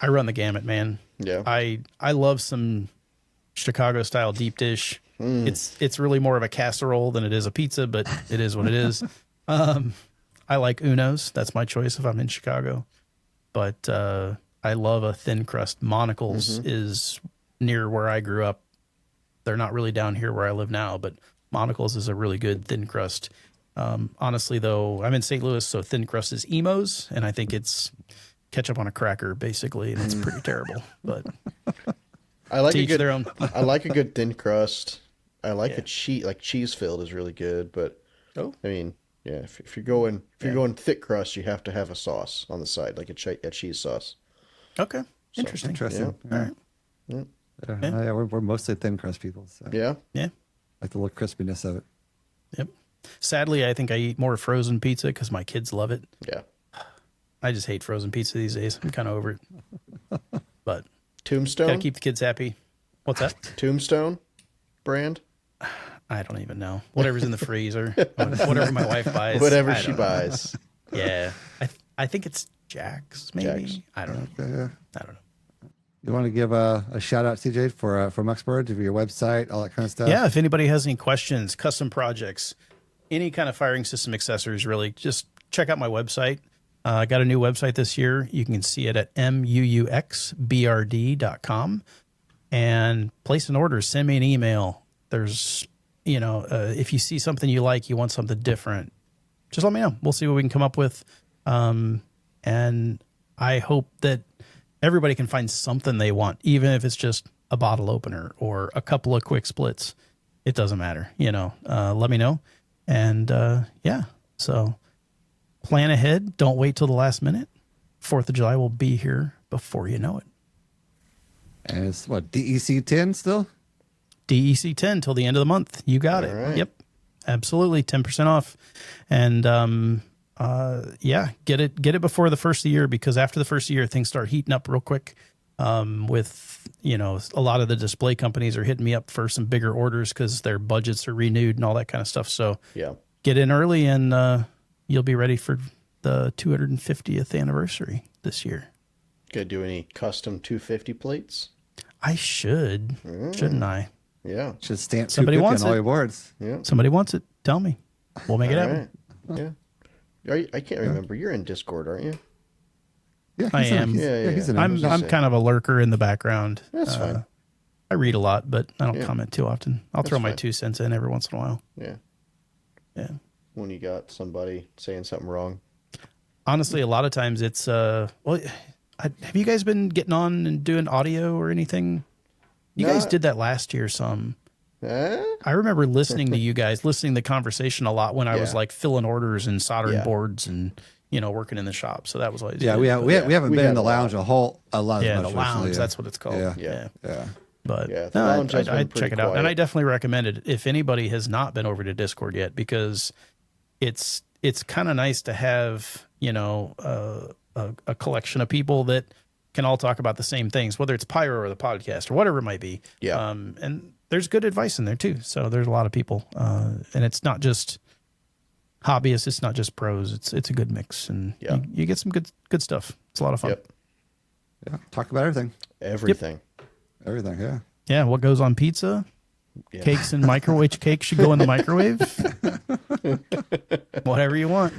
I run the gamut, man. Yeah. I love some Chicago style deep dish. It's really more of a casserole than it is a pizza, but it is what it is. I like Uno's. That's my choice if I'm in Chicago. But I love a thin crust. Monocles is near where I grew up. They're not really down here where I live now, but Monocle's is a really good thin crust. Honestly, though, I'm in St. Louis, so thin crust is Emo's, and I think it's ketchup on a cracker, basically, and it's pretty terrible. But I like to a each good. their own. I like a good thin crust. I like a cheese filled is really good, but Oh. I mean, yeah, if you're going thick crust, you have to have a sauce on the side, like a cheese sauce. Okay, interesting. Interesting. All right. Yeah, we're mostly thin crust people. So. Yeah. Yeah. Like the little crispiness of it. Yep. Sadly, I think I eat more frozen pizza because my kids love it. Yeah. I just hate frozen pizza these days. I'm kind of over it. But Tombstone. gotta keep the kids happy. What's that? Tombstone brand. I don't even know. Whatever's in the freezer. Whatever my wife buys. Whatever I she don't know. buys. Yeah. I think it's Jack's, maybe. Jack's. I don't know. Okay. I don't know. You want to give a shout out, CJ, for muuxBRD, to your website, all that kind of stuff? Yeah, if anybody has any questions, custom projects, any kind of firing system accessories, really, just check out my website. I got a new website this year. You can see it at muuxbrd.com. And place an order. Send me an email. There's, if you see something you like, you want something different, just let me know. We'll see what we can come up with. And I hope that everybody can find something they want, even if it's just a bottle opener or a couple of quick splits. It doesn't matter, let me know. And so plan ahead. Don't wait till the last minute. 4th of July will be here before you know it. And it's what, DEC 10 still? DEC 10 till the end of the month. You got it. right. Yep. Absolutely. 10% off. And get it before the first of the year, because after the first of the year, things start heating up real quick. With, a lot of the display companies are hitting me up for some bigger orders because their budgets are renewed and all that kind of stuff. So Yeah. get in early and you'll be ready for the 250th anniversary this year. Gonna do any custom 250 plates? I should, shouldn't I? Yeah. Should stamp Somebody 250 wants on all it. your boards. Yeah. Somebody wants it. Tell me. We'll make it All happen. right. Yeah. I can't remember. You're in Discord, aren't you? Yeah, I he's in- am. he's- Yeah. he's in I'm it. I'm kind of a lurker in the background. That's fine. I read a lot, but I don't Yeah. comment too often. I'll throw my fine. 2 cents in every once in a while. Yeah. Yeah. When you got somebody saying something wrong. Honestly, a lot of times it's have you guys been getting on and doing audio or anything? You guys No. did that last year some. Eh? I remember listening to you guys, listening to the conversation a lot when I was Yeah. like filling orders and soldering Yeah. boards and working in the shop. So that was always Yeah, good. we haven't we been in had the a lot. lounge a lot the as much lounge. recently, That's what it's called. Yeah. Yeah. Yeah. But Yeah, the no, lounge has been I'd check pretty it out, and quiet. I definitely recommend it if anybody has not been over to Discord yet, because it's kind of nice to have a collection of people that can all talk about the same things, whether it's Pyro or the podcast or whatever it might be. Yeah. And there's good advice in there too. So there's a lot of people, and it's not just hobbyists, it's not just pros. It's a good mix, and Yeah. you get some good stuff. It's a lot of fun. Yep. Yeah. Talk about everything. Everything. Everything. Yeah. Yeah, what goes on pizza? Yeah. Cakes and microwave cakes should go in the microwave. Whatever you want.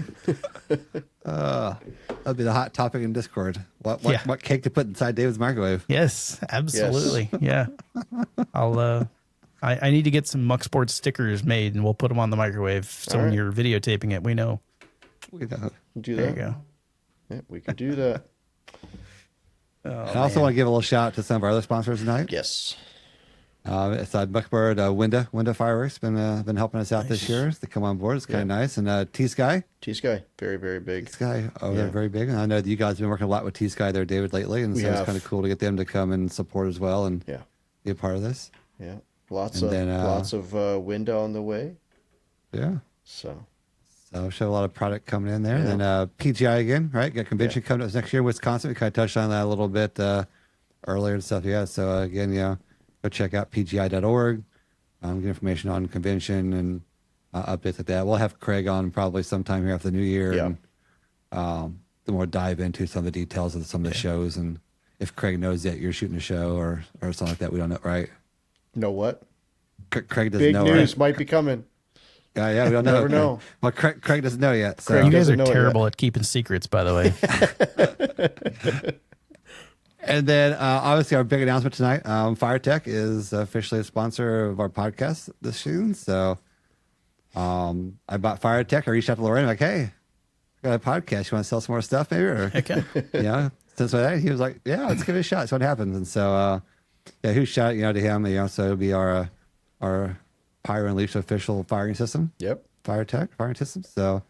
That'd be the hot topic in Discord. What Yeah. what cake to put inside David's microwave? Yes, absolutely. Yeah. I'll I need to get some muuxBRD stickers made and we'll put them on the microwave. So All when right. you're videotaping it, we know. We don't. Do There that. you go. Yeah, we can do that. And I also want to give a little shout out to some of our other sponsors tonight. Yes. Aside muuxBRD, Winda Fireworks been helping us out this year. They come on board. It's kind of nice. And T-Sky, T-Sky, very, very big. T-Sky, they're very big. And I know that you guys have been working a lot with T-Sky there, David, lately. And We so it's have. kind of cool to get them to come and support as well and Yeah. be a part of this. Yeah. Lots And of then, window on the way. Yeah. So So show a lot of product coming in there. Yeah. And then PGI again, right? Got convention coming up next year in Wisconsin. We kind of touched on that a little bit earlier and stuff. Yeah. So again, go check out pgi.org. Get information on convention and updates like that. We'll have Craig on probably sometime here after the new year. Yeah. And the more dive into some of the details of some of the shows. And if Craig knows that you're shooting a show or something like that, we don't know, right? know what? Craig doesn't Big know. news Right? might be coming. Yeah, we don't know. Never know. Well, Craig doesn't know yet. So. Craig You guys are doesn't know it terrible at keeping secrets, by the way. And then obviously our big announcement tonight, FireTech is officially a sponsor of our podcast this June. So I bought FireTech. I reached out to Lorraine, like, hey, I got a podcast. You want to sell some more stuff maybe? Or, Okay. Since he was like, yeah, let's give it a shot. See what happens. And so, huge shout to him. So it'll be our Pyro Unleashed official firing system. Yep. FireTech firing system. So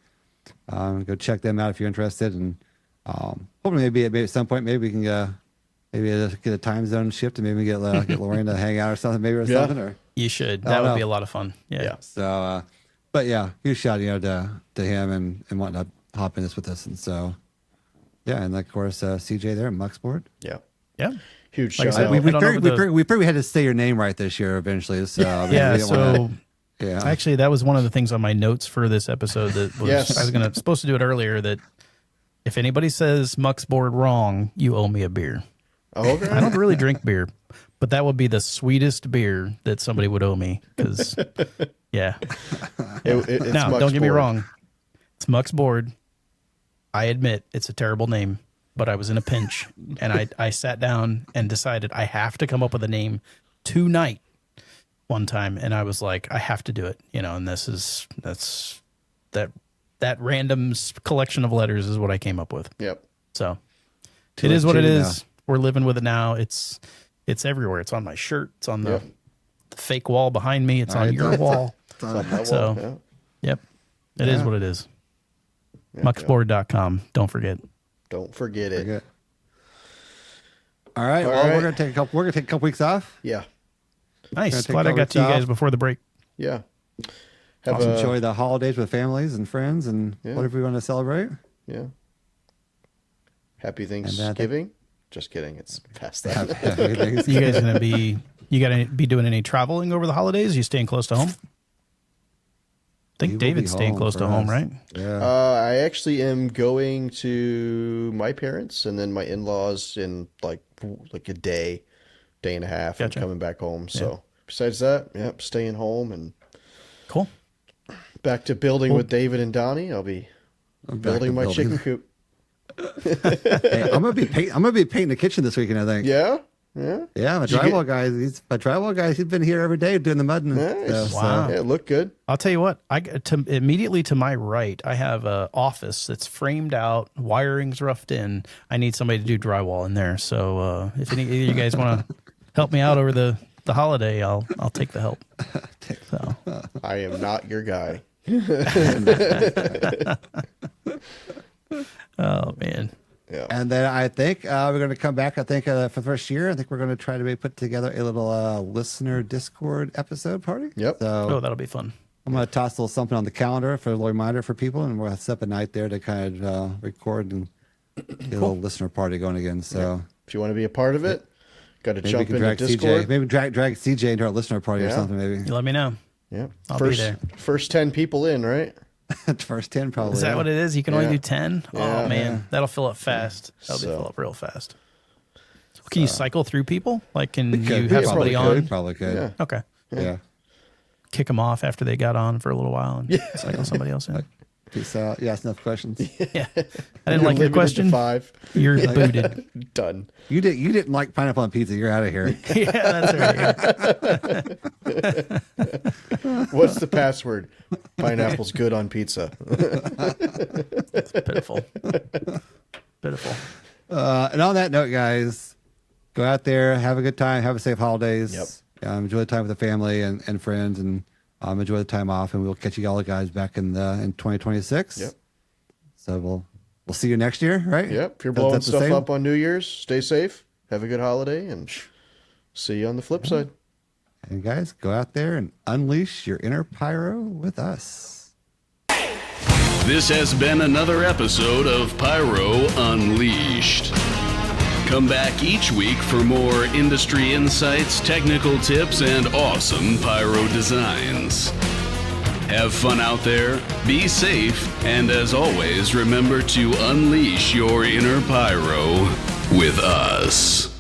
go check them out if you're interested. And hopefully maybe at some point, maybe we can get a time zone shift and maybe get Lorraine to hang out or something, maybe something. Or You should. That would be a lot of fun. Yeah. So, but yeah, huge shout to him and wanting to hop in this with us. And so, yeah, and of course CJ there, muuxBRD. Yeah. Yeah. Huge Like I shout said, out. we figured we had to say your name right this year eventually. So Yeah. we didn't wanna- yeah. Actually, that was one of the things on my notes for this episode that was Yes. I was supposed to do it earlier. That if anybody says muuxBRD wrong, you owe me a beer. Oh, okay. I don't really drink beer, but that would be the sweetest beer that somebody would owe me. Because, yeah. It's Now, don't get me muuxBRD. wrong. It's muuxBRD. I admit it's a terrible name, but I was in a pinch, and I sat down and decided I have to come up with a name tonight one time, and I was like, I have to do it, and that's that random collection of letters is what I came up with. Yep. So Too it late is what to it change is. We're living with it now. It's everywhere. It's on my shirt. It's on the Yep. fake wall behind me. It's on Right, your that's- wall. It's on that So- wall, Yep. It is what it is. yeah. muuxBRD.com. Don't forget. Don't forget it. Okay. All right. All Well, right. we're gonna take a couple weeks off. Yeah. Nice. Gonna take Glad I a got to you week guys off. before the break. Yeah. Have Awesome. a, Enjoy the holidays with families and friends and Yeah. whatever we want to celebrate. Yeah. Happy then I think- Thanksgiving. Just kidding. It's past that. You guys gonna be doing any traveling over the holidays? You staying close to home? I We think will be David's staying home close for to home, us. right? Yeah. I actually am going to my parents and then my in-laws in like a day and a half. Gotcha. And coming back home. So besides that, yep, staying home and Cool. back to building with David and Donnie. I'll be building my chicken coop. Hey, I'm gonna be painting the kitchen this weekend. I think. Yeah. Yeah. Yeah, my Did you drywall guys. He's been here every day doing the mud and Nice. stuff. Wow. Yeah, it looked good. I'll tell you what. Immediately to my right, I have a office that's framed out, wiring's roughed in. I need somebody to do drywall in there. So if any of you guys want to help me out over the holiday, I'll take the help. So I am not your guy. oh man, Yeah. And then I think we're going to come back. I think for the first year, I think we're going to try to maybe put together a little listener Discord episode party. Yep. So that'll be fun. I'm going to toss a little something on the calendar for a little reminder for people, and we'll have set up a night there to kind of record and get a little listener party going again. So If you want to be a part of it, got to maybe we jump can into drag Discord. CJ. Maybe drag CJ into our listener party or Yeah. something. Maybe You let me know. Yeah. I'll be there. First 10 people in, right? first 10 probably. Is that what it is? You can only Yeah. do 10? Yeah. Oh man, that'll fill up fast. That'll So- fill up real fast. Can you cycle through people? Like, can Could. you Yeah, have somebody probably on? could. Probably could. Yeah. Okay. Yeah. Kick them off after they got on for a little while and cycle somebody else in. Peace out. You asked enough questions. Yeah. I didn't like your Limited to question. 5. You're booted. Done. You didn't like pineapple on pizza. You're out of here. Yeah, that's right. What's the password? Pineapple's good on pizza. Pitiful. Pitiful. And on that note, guys, go out there, have a good time, have a safe holidays. Yep. Enjoy the time with the family and friends, and enjoy the time off. And we'll catch you all guys back in 2026. Yep. So we'll see you next year, right? Yep. If you're That- blowing that's the stuff same? up on New Year's, stay safe. Have a good holiday and see you on the flip side. And guys, go out there and unleash your inner pyro with us. This has been another episode of Pyro Unleashed. Come back each week for more industry insights, technical tips, and awesome pyro designs. Have fun out there, be safe, and as always, remember to unleash your inner pyro with us.